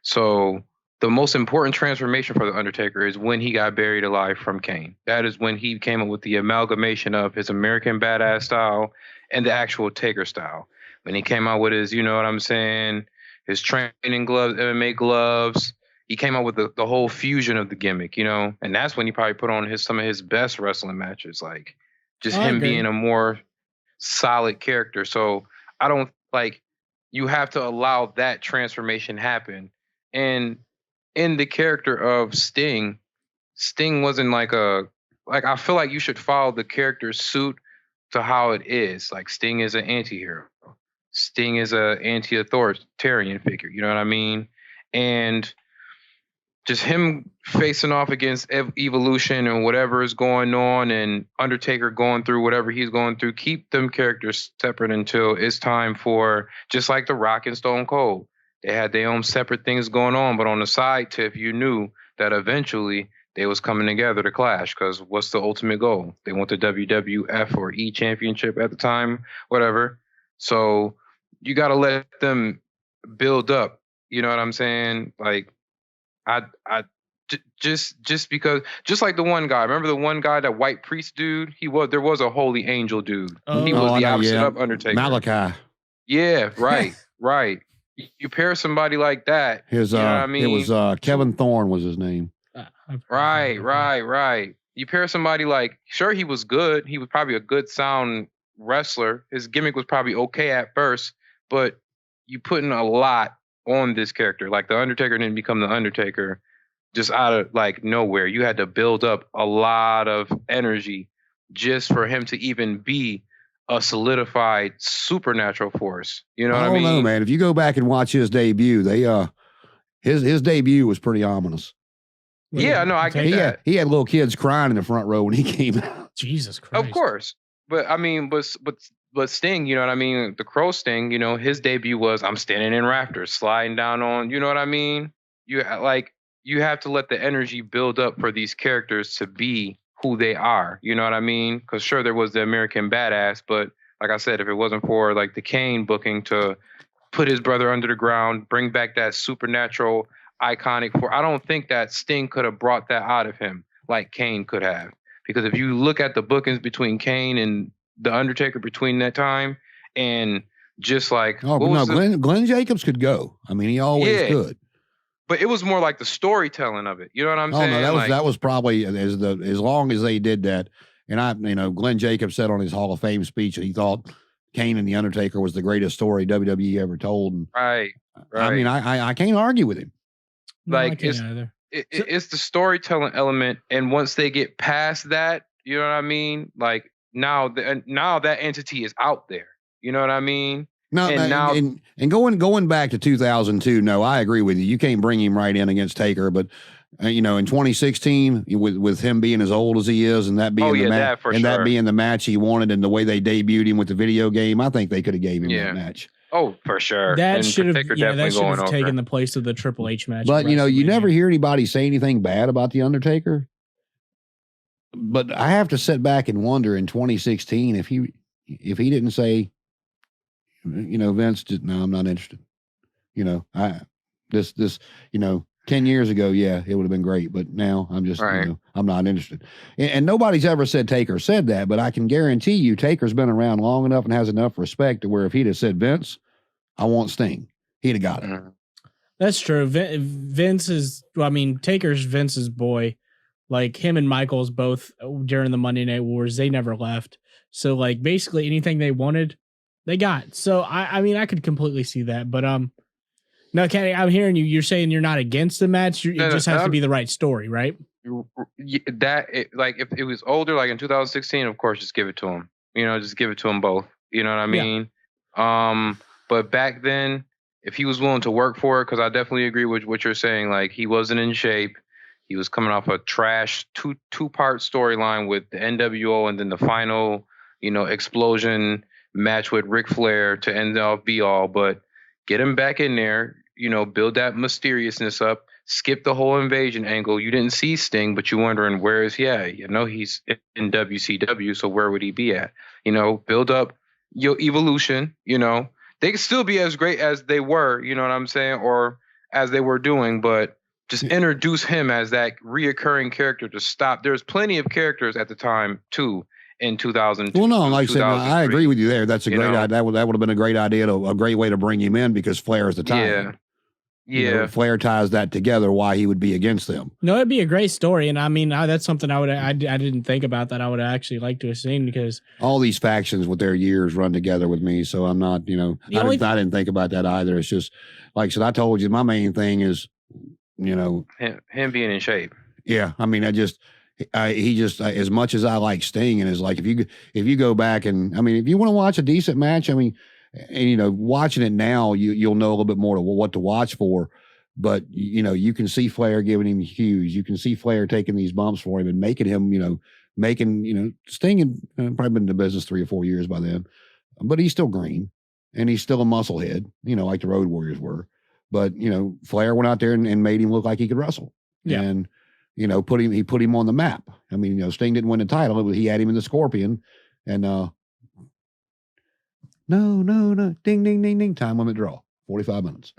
so. The most important transformation for The Undertaker is when he got buried alive from Kane. That is when he came up with the amalgamation of his American Badass style and the actual Taker style. When he came out with his, his training gloves, MMA gloves, he came out with the whole fusion of the gimmick, and that's when he probably put on some of his best wrestling matches, like just him being a more solid character. So I don't you have to allow that transformation happen. And in the character of Sting wasn't I feel like you should follow the character's suit to how it is. Like Sting is an anti-hero. Sting is an anti-authoritarian figure. You know what I mean? And just him facing off against Evolution and whatever is going on and Undertaker going through whatever he's going through, keep them characters separate until it's time for, just like The Rock and Stone Cold. They had their own separate things going on, but on the side tip, you knew that eventually they was coming together to clash because what's the ultimate goal? They want the WWF or E championship at the time, whatever. So you got to let them build up. You know what I'm saying? Like, just because, just like the one guy. Remember the one guy, that white priest dude? There was a holy angel dude. He was the opposite of Undertaker. Malachi. Yeah, right, right. You pair somebody like that. You know what I mean? It was Kevin Thorne was his name. Right. You pair somebody sure, he was good. He was probably a good sound wrestler. His gimmick was probably okay at first, but you putting a lot on this character. Like the Undertaker didn't become the Undertaker just out of nowhere. You had to build up a lot of energy just for him to even be a solidified supernatural force. You know what I mean? I don't know, man. If you go back and watch his debut, his debut was pretty ominous. Yeah, no, I get that. He had little kids crying in the front row when he came out. Jesus Christ. Of course. But I mean, but Sting, you know what I mean? The Crow Sting, his debut was I'm standing in rafters, sliding down on, you know what I mean? You have to let the energy build up for these characters to be who they are, you know what I mean? Because sure, there was the American Badass, but like I said, if it wasn't for the Kane booking to put his brother under the ground, bring back that supernatural iconic I don't think that Sting could have brought that out of him like Kane could have. Because if you look at the bookings between Kane and the Undertaker between that time, and just Glenn Jacobs could go. I mean, he always could. But it was more like the storytelling of it. You know what I'm saying? No, that was probably as long as they did that. And Glenn Jacobs said on his Hall of Fame speech that he thought Kane and the Undertaker was the greatest story WWE ever told. And right. I mean, I can't argue with him. It's the storytelling element, and once they get past that, you know what I mean? Now that entity is out there. You know what I mean? No, and going back to 2002, no, I agree with you. You can't bring him right in against Taker, but You know, in 2016, with him being as old as he is, and that being that being the match he wanted, and the way they debuted him with the video game, I think they could have gave him that match. Oh, for sure. That should have taken the place of the Triple H match. But you know, you never hear anybody say anything bad about the Undertaker. But I have to sit back and wonder in 2016 if he didn't say, you know, Vince, no, I'm not interested. You know, you know, 10 years ago, yeah, it would have been great, but now I'm just, you know, I'm not interested. And nobody's ever said Taker said that, but I can guarantee you Taker's been around long enough and has enough respect to where if he'd have said, Vince, I want Sting, he'd have got it. That's true. Vince is, I mean, Taker's Vince's boy. Like him and Michaels both during the Monday Night Wars, they never left. So like basically anything they wanted, they got. So I mean, I could completely see that, but no, Cadi, I'm hearing you. You're saying you're not against the match. It just has to be the right story, right? Like if it was older, like in 2016, of course, just give it to him. You know, just give it to him both. You know what I mean? Yeah. But back then, if he was willing to work for it, because I definitely agree with what you're saying. Like he wasn't in shape. He was coming off a trash two-part storyline with the NWO, and then the final, you know, explosion match with Ric Flair to end all be all. But get him back in there, you know, build that mysteriousness up, skip the whole invasion angle. You didn't see Sting, but you're wondering, where is he at? You know, he's in WCW, so where would he be at? You know, build up your evolution, you know. They could still be as great as they were, you know what I'm saying, or as they were doing, but just introduce him as that reoccurring character to stop. There's plenty of characters at the time, too, in 2002. Well, no, like I said, I agree with you there. That's a great idea. That would have been a great idea, a great way to bring him in because Flair is the time. Yeah. You know, Flair ties that together, why he would be against them. No, it'd be a great story. And I mean, that's something I didn't think about that I would actually like to have seen because all these factions with their years run together with me. So I'm not, you know, I didn't think about that either. It's just, like I said, I told you my main thing is, you know, him being in shape. Yeah. I mean, he just, as much as I like Sting, and is like, if you go back and, I mean, if you want to watch a decent match, I mean, and, you know, watching it now, you'll know a little bit more to what to watch for. But, you know, you can see Flair giving him hues. You can see Flair taking these bumps for him and making him, you know, Sting had probably been in the business 3 or 4 years by then. But he's still green. And he's still a musclehead, you know, like the Road Warriors were. But, you know, Flair went out there and made him look like he could wrestle. Yeah. And, you know, he put him on the map. I mean, you know, Sting didn't win the title, but he had him in the Scorpion. And, no, ding, ding, ding, ding, time limit draw, 45 minutes.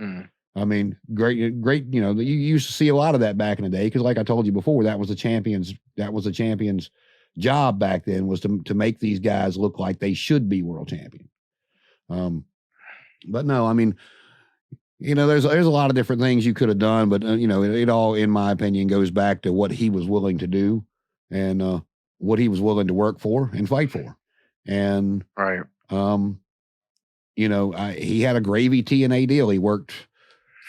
I mean, great, you know, you used to see a lot of that back in the day because, like I told you before, that was the champion's job back then, was to make these guys look like they should be world champion. But no, I mean, you know, there's a lot of different things you could have done, but you know, it all, in my opinion, goes back to what he was willing to do and what he was willing to work for and fight for. And right. You know, he had a gravy TNA deal. He worked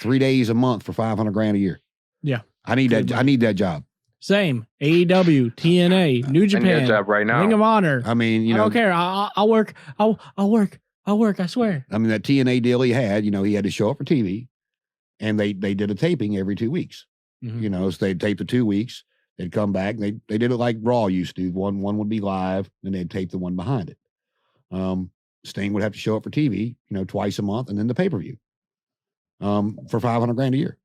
3 days a month for $500,000 a year. Yeah. I need that job. Same. AEW, TNA, New Japan. I need that job right now. Ring of Honor. I mean, you know, I don't care. I'll work. I'll work. I swear. I mean, that TNA deal he had, you know, he had to show up for TV, and they did a taping every 2 weeks. You know, so they'd tape the 2 weeks. They'd come back. They did it like Raw used to. One would be live, and they'd tape the one behind it. Sting would have to show up for TV, you know, twice a month, and then the pay-per-view for $500,000 a year.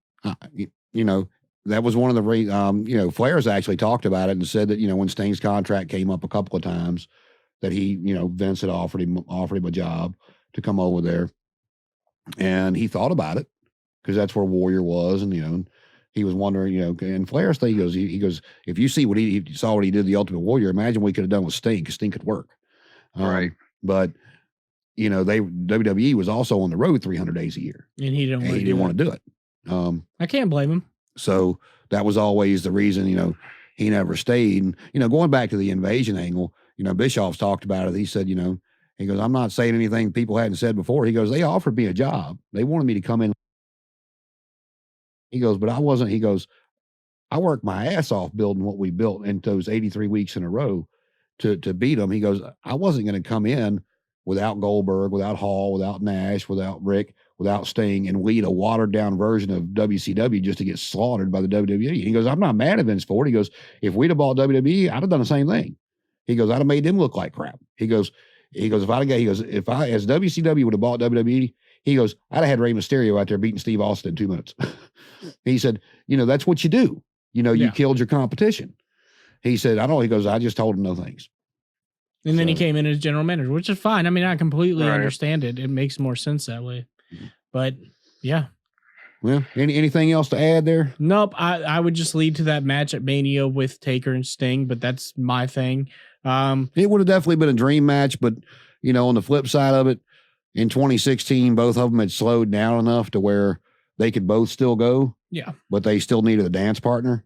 You know, that was one of the, you know, Flair's actually talked about it and said that, you know, when Sting's contract came up a couple of times, that he, you know, Vince had offered him a job to come over there, and he thought about it because that's where Warrior was, and you know, he was wondering, you know, and Flair's thing, he goes, if you see what he saw what he did the Ultimate Warrior, imagine what he could have done with Sting, because Sting could work, right? But you know, WWE was also on the road 300 days a year, and he didn't want to do it. I can't blame him. So that was always the reason, you know, he never stayed. And you know, going back to the invasion angle, you know, Bischoff's talked about it. He said, you know, he goes, I'm not saying anything people hadn't said before. He goes, they offered me a job. They wanted me to come in. He goes, but I wasn't. He goes, I worked my ass off building what we built in those 83 weeks in a row to beat them. He goes, I wasn't going to come in without Goldberg, without Hall, without Nash, without Rick, without Sting and lead a watered down version of WCW just to get slaughtered by the WWE. He goes, I'm not mad at Vince Ford. He goes, if we'd have bought WWE, I'd have done the same thing. He goes, I'd have made them look like crap. He goes, if I, as WCW would have bought WWE, he goes, I'd have had Rey Mysterio out there beating Steve Austin in 2 minutes. He said, that's what you do. You killed your competition. He said, he goes, I just told him no thanks. And then he came in as general manager, which is fine. I mean, I completely understand it. It makes more sense that way. But yeah. Well, anything else to add there? Nope. I would just lead to that match at Mania with Taker and Sting, but that's my thing. It would have definitely been a dream match, but on the flip side of it, in 2016, both of them had slowed down enough to where they could both still go. Yeah. But they still needed a dance partner.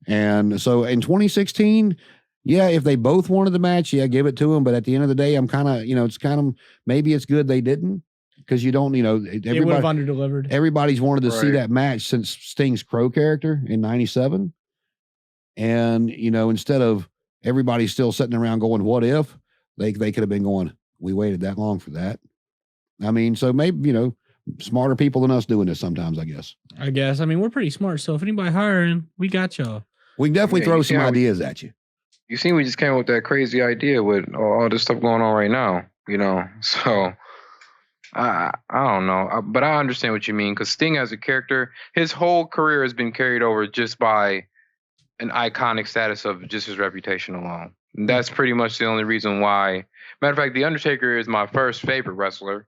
And so in 2016, if they both wanted the match, give it to them. But at the end of the day, I'm kind of, it's kind of, maybe it's good they didn't, because you don't, everybody would have underdelivered. Everybody's wanted to see that match since Sting's Crow character in 97. And, instead of everybody still sitting around going, what if, they could have been going, we waited that long for that. I mean, so maybe, smarter people than us doing this sometimes, I guess. I mean, we're pretty smart. So if anybody hiring, we got y'all. We can definitely throw some ideas at you. You see, we just came up with that crazy idea with all this stuff going on right now, so I don't know, but I understand what you mean, because Sting as a character, his whole career has been carried over just by an iconic status of just his reputation alone. And that's pretty much the only reason why. Matter of fact, The Undertaker is my first favorite wrestler,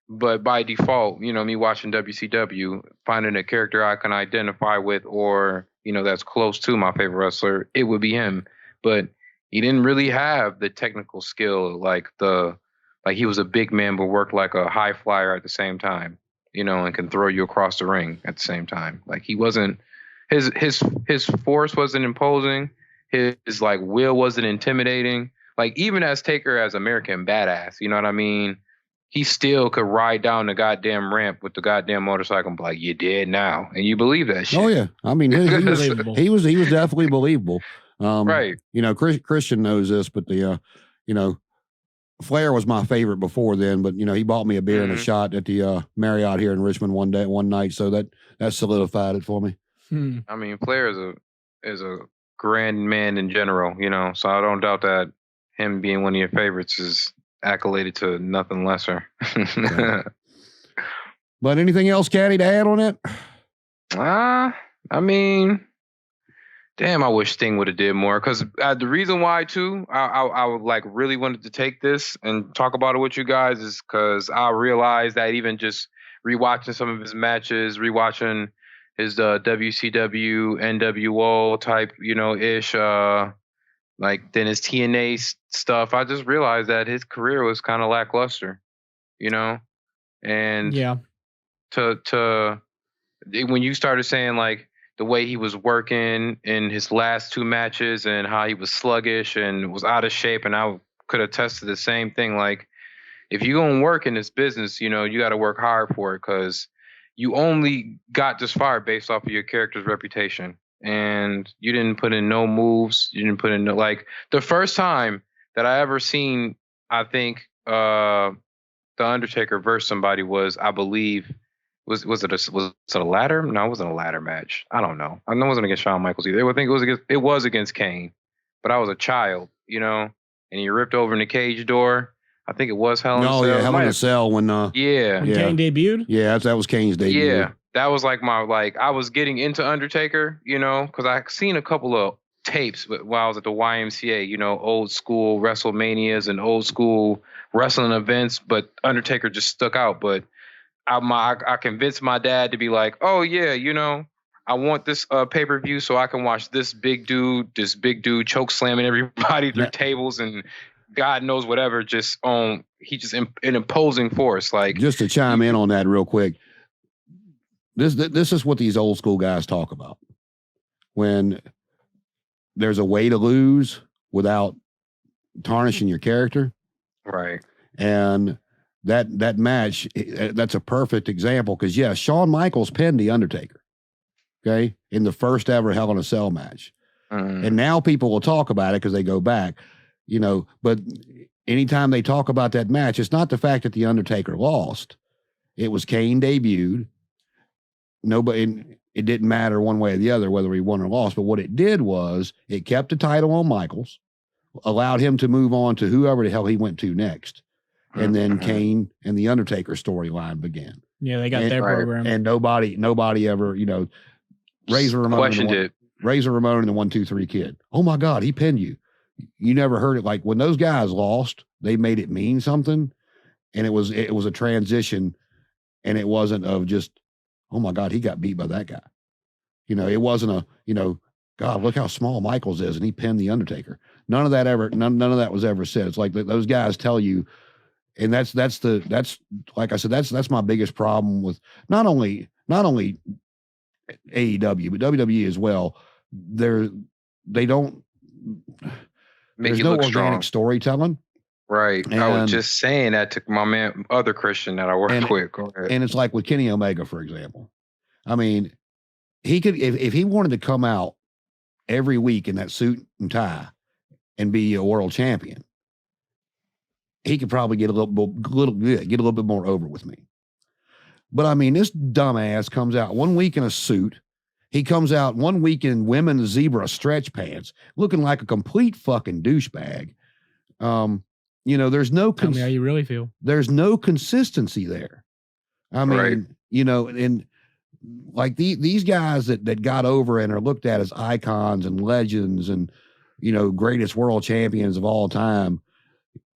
but by default, me watching WCW, finding a character I can identify with or, that's close to my favorite wrestler, it would be him. But he didn't really have the technical skill like he was a big man but worked like a high flyer at the same time, and can throw you across the ring at the same time. Like he wasn't his force wasn't imposing, his like will wasn't intimidating. Like even as Taker as American Badass, you know what I mean? He still could ride down the goddamn ramp with the goddamn motorcycle and be like, "You dead now," and you believe that shit. Oh yeah, I mean he was definitely believable. Right. Christian knows this, but Flair was my favorite before then, but he bought me a beer and a shot at the Marriott here in Richmond one night, so that solidified it for me. I mean, Flair is a grand man in general, so I don't doubt that him being one of your favorites is accoladed to nothing lesser. But anything else, Cadi, to add on it? I mean, damn, I wish Sting would have did more, because the reason why too, I would like really wanted to take this and talk about it with you guys is because I realized that even just rewatching some of his matches, rewatching his WCW, NWO type, ish, like then his TNA stuff, I just realized that his career was kind of lackluster, and to when you started saying like the way he was working in his last two matches and how he was sluggish and was out of shape, and I could attest to the same thing. Like if you're gonna work in this business, you got to work hard for it, because you only got this far based off of your character's reputation. And you didn't put in no moves. You didn't put in like the first time that I ever seen, I think, The Undertaker versus somebody was, I believe, was it a ladder? No, it wasn't a ladder match. I don't know. I know it wasn't against Shawn Michaels either. I think it was against Kane, but I was a child, and he ripped open the cage door. I think it was Hell in a Cell. Oh yeah, Hell in a Cell when When Kane debuted. Yeah, that was Kane's debut. Yeah. That was like I was getting into Undertaker, because I seen a couple of tapes while I was at the YMCA, old school WrestleManias and old school wrestling events, but Undertaker just stuck out. But I convinced my dad to be like, oh yeah, I want this pay-per-view so I can watch this big dude choke slamming everybody through tables and God knows whatever, he's just an imposing force. Like, just to chime in on that real quick. This is what these old school guys talk about. When there's a way to lose without tarnishing your character. Right. And that match, that's a perfect example, because Shawn Michaels pinned The Undertaker, okay, in the first ever Hell in a Cell match. And now people will talk about it because they go back, but anytime they talk about that match, it's not the fact that The Undertaker lost. It was Kane debuted. Nobody, it didn't matter one way or the other whether he won or lost. But what it did was it kept the title on Michaels, allowed him to move on to whoever the hell he went to next. And then Kane and the Undertaker storyline began. Yeah, they got their program. And nobody ever, Razor Ramon questioned it. Razor Ramon and the 1-2-3 Kid. Oh my God, he pinned you. You never heard it. Like when those guys lost, they made it mean something. And it was a transition, and it wasn't of just, oh my God, he got beat by that guy. It wasn't God, look how small Michaels is, and he pinned the Undertaker. None of that was ever said. It's like those guys tell you, and that's like I said, that's my biggest problem with not only AEW but WWE as well. They don't. There's no organic strong storytelling. Right. And I was just saying that to my man, other Christian that I work with. Go ahead. And it's like with Kenny Omega, for example. I mean, he could, if he wanted to come out every week in that suit and tie and be a world champion, he could probably get a little bit more over with me. But I mean, this dumbass comes out one week in a suit. He comes out one week in women's zebra stretch pants, looking like a complete fucking douchebag. There's no tell me how you really feel. There's no consistency there. I mean, and like these guys that got over and are looked at as icons and legends and greatest world champions of all time.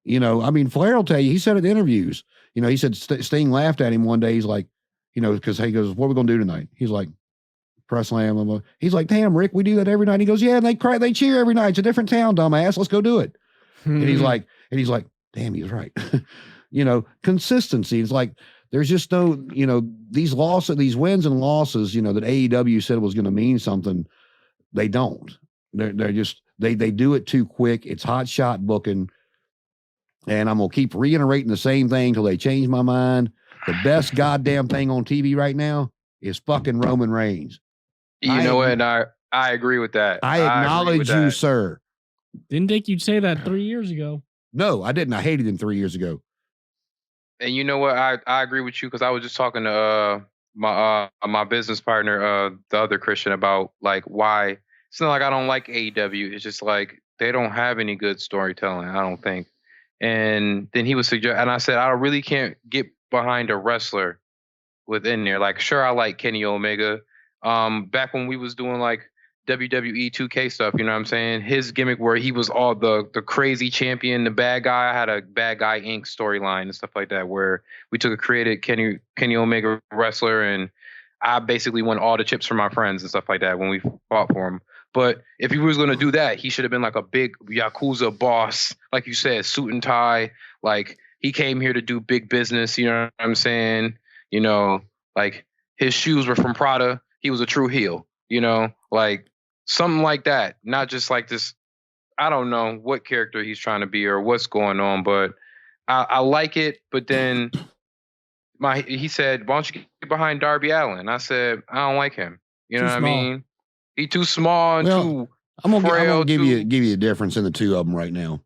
I mean, Flair will tell you, he said at interviews, he said Sting laughed at him one day. He's like, because he goes, what are we going to do tonight? He's like, press slam. He's like, damn, Rick, we do that every night. He goes, yeah, and they cheer every night. It's a different town, dumbass. Let's go do it. And he's like, damn, he's right. Consistency. It's like, there's just no, these wins and losses, that AEW said was going to mean something. They don't. They're just, they do it too quick. It's hot shot booking. And I'm going to keep reiterating the same thing till they change my mind. The best goddamn thing on TV right now is fucking Roman Reigns. You know what? And I agree with that. I acknowledge you, sir. Didn't think you'd say that 3 years ago. No, I didn't. I hated him 3 years ago. And you know what? I agree with you because I was just talking to my business partner, the other Christian, about like why it's not like I don't like AEW. It's just like they don't have any good storytelling, I don't think. And then he was and I said I really can't get behind a wrestler within there. Like, sure, I like Kenny Omega. Back when we was doing like WWE 2K stuff, you know what I'm saying? His gimmick where he was all the crazy champion, the bad guy. I had a Bad Guy Inc. storyline and stuff like that where we took a created Kenny Omega wrestler, and I basically won all the chips from my friends and stuff like that when we fought for him. But if he was going to do that, he should have been like a big Yakuza boss, like you said, suit and tie. Like, he came here to do big business, you know what I'm saying? Like his shoes were from Prada. He was a true heel, like something like that. Not just like this. I don't know what character he's trying to be or what's going on, but I like it. But then he said, why don't you get behind Darby Allin? I said, I don't like him. You know what I mean? He's too small and too frail. I'm gonna give you a difference in the two of them right now.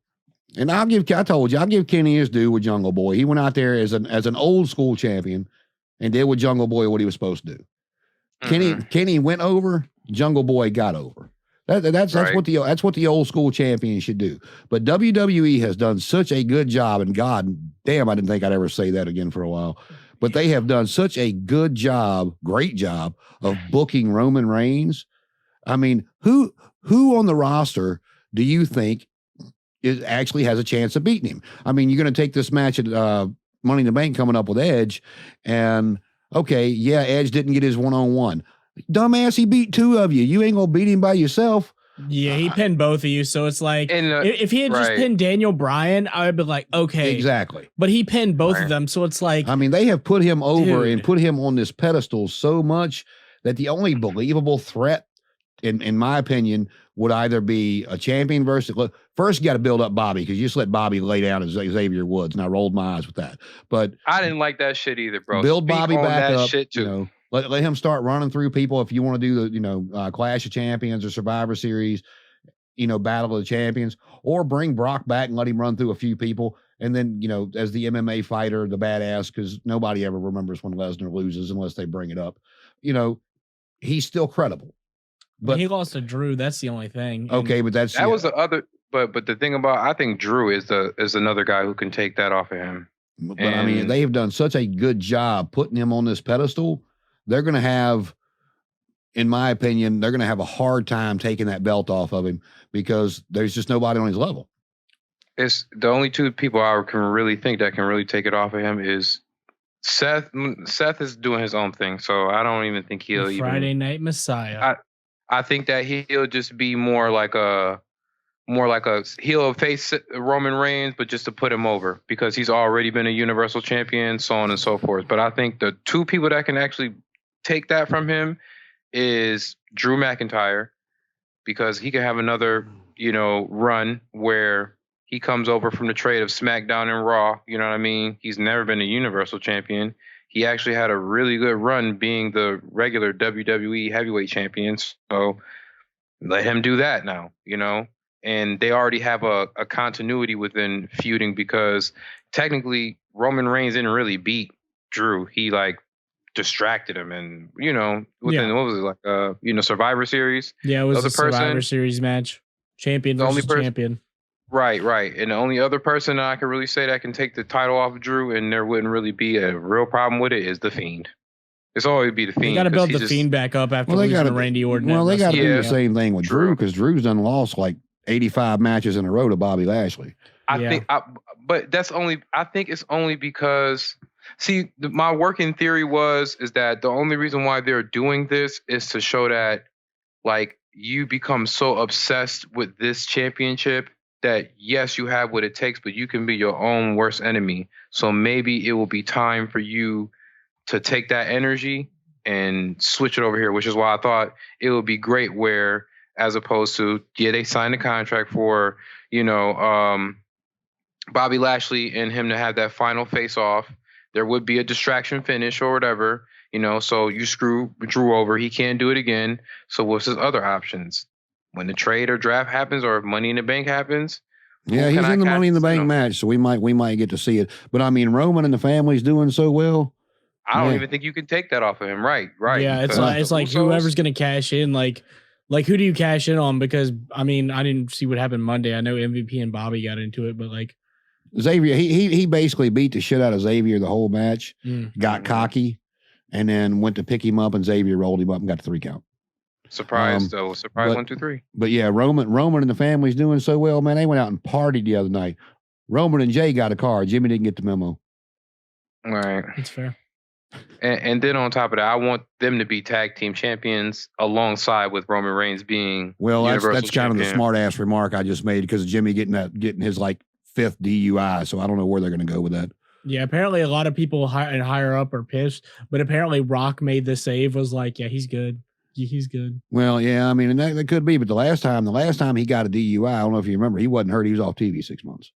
And I'll give Kenny his due with Jungle Boy. He went out there as an old school champion and did with Jungle Boy what he was supposed to do. Kenny went over, Jungle Boy got over. That's right. That's what the old school champion should do. But WWE has done such a good job, and God damn, I didn't think I'd ever say that again for a while. But they have done such a great job of booking Roman Reigns. I mean, who on the roster do you think actually has a chance of beating him? I mean, you're going to take this match at Money in the Bank coming up with Edge, and okay, yeah, Edge didn't get his one-on-one. Dumbass, he beat two of you. You ain't gonna beat him by yourself. Yeah, he pinned both of you, so it's like if he had just pinned Daniel Bryan, I would be like, okay, exactly. But he pinned both of them, so it's like, I mean, they have put him over and put him on this pedestal so much that the only believable threat, in my opinion, would either be a champion versus. First, you got to build up Bobby, because you just let Bobby lay down as Xavier Woods, and I rolled my eyes with that. But I didn't like that shit either, bro. Build Bobby back up. Shit too. Let him start running through people. If you want to do the Clash of Champions or Survivor Series, Battle of the Champions, or bring Brock back and let him run through a few people. And then, as the MMA fighter, the badass, because nobody ever remembers when Lesnar loses unless they bring it up. He's still credible. But he lost to Drew. That's the only thing. Okay, but that was the other. But the thing about, I think Drew is another guy who can take that off of him. But I mean, they have done such a good job putting him on this pedestal. They're going to have, in my opinion, they're going to have a hard time taking that belt off of him because there's just nobody on his level. It's the only two people I can really think that can really take it off of him is Seth. Seth is doing his own thing, so I don't even think he'll Friday Night Messiah. I think that he'll just be more like a he'll face Roman Reigns, but just to put him over because he's already been a Universal Champion, so on and so forth. But I think the two people that can actually take that from him is Drew McIntyre, because he can have another, run where he comes over from the trade of SmackDown and Raw. You know what I mean? He's never been a Universal Champion. He actually had a really good run being the regular WWE Heavyweight Champion. So let him do that now, And they already have a continuity within feuding because technically Roman Reigns didn't really beat Drew. He distracted him and, within what was it, Survivor Series? Yeah, it was a Survivor Series match. Champion versus champion. Right. And the only other person I can really say that can take the title off of Drew and there wouldn't really be a real problem with it is The Fiend. It's always be The Fiend. They got to build The Fiend back up after losing to Randy Orton. Well, they got to do the same thing with Drew because Drew's done lost 85 matches in a row to Bobby Lashley. I think it's only because, see, my working theory is that the only reason why they're doing this is to show that, you become so obsessed with this championship that, yes, you have what it takes, but you can be your own worst enemy. So maybe it will be time for you to take that energy and switch it over here, which is why I thought it would be great where, as opposed to, they signed a contract for, Bobby Lashley and him to have that final face off. There would be a distraction finish or whatever, so you screw Drew over. He can't do it again. So what's his other options? When the trade or draft happens or if Money in the Bank happens. Yeah, he's in the Money in the Bank match, so we might get to see it. But I mean, Roman and the family's doing so well. I don't even think you can take that off of him. Right. Yeah, it's like whoever's going to cash in, like who do you cash in on? Because I mean, I didn't see what happened Monday. I know MVP and Bobby got into it, but Xavier, he basically beat the shit out of Xavier the whole match, got cocky, and then went to pick him up, and Xavier rolled him up and got the 3 count. Surprise, 1, 2, 3. But yeah, Roman and the family's doing so well, man. They went out and partied the other night. Roman and Jay got a car. Jimmy didn't get the memo. All right. That's fair. And then on top of that, I want them to be tag team champions alongside with Roman Reigns being that's kind of the smart ass remark I just made because Jimmy getting his 5th DUI. So I don't know where they're going to go with that. Yeah, apparently a lot of people higher up are pissed, but apparently Rock made the save. Was yeah, he's good. He's good. Well, yeah, I mean, and that could be, but the last time he got a DUI, I don't know if you remember, he wasn't hurt. He was off TV 6 months.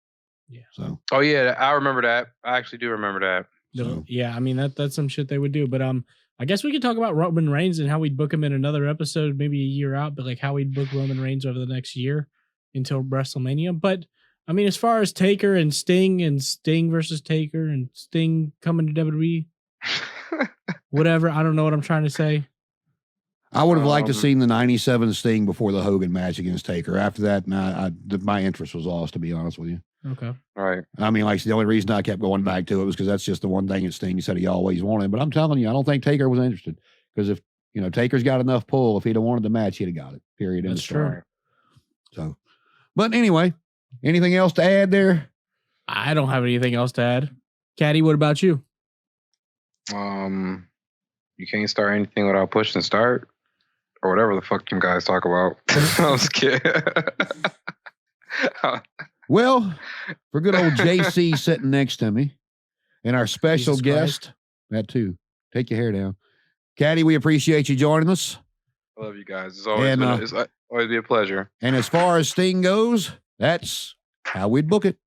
Yeah. So. Oh yeah, I remember that. I actually do remember that. So. Yeah, I mean that's some shit they would do. But I guess we could talk about Roman Reigns and how we'd book him in another episode, maybe a year out, but how we'd book Roman Reigns over the next year until WrestleMania. But I mean, as far as Taker and Sting versus Taker and Sting coming to WWE, whatever. I don't know what I'm trying to say. I would have liked to seen the 97 Sting before the Hogan match against Taker. After that, my interest was lost, to be honest with you. Okay. All right. I mean, the only reason I kept going back to it was because that's just the one thing that Sting said he always wanted. But I'm telling you, I don't think Taker was interested because if, Taker's got enough pull, if he'd have wanted the match, he'd have got it. Period. That's true. So, but anyway, anything else to add there? I don't have anything else to add. Cadi, what about you? You can't start anything without pushing start. Or whatever the fuck you guys talk about. I was kidding. Well, for good old JC sitting next to me and our special guest, that too. Take your hair down. Cadi, we appreciate you joining us. I love you guys. It's always, it's always be a pleasure. And as far as Sting goes, that's how we'd book it.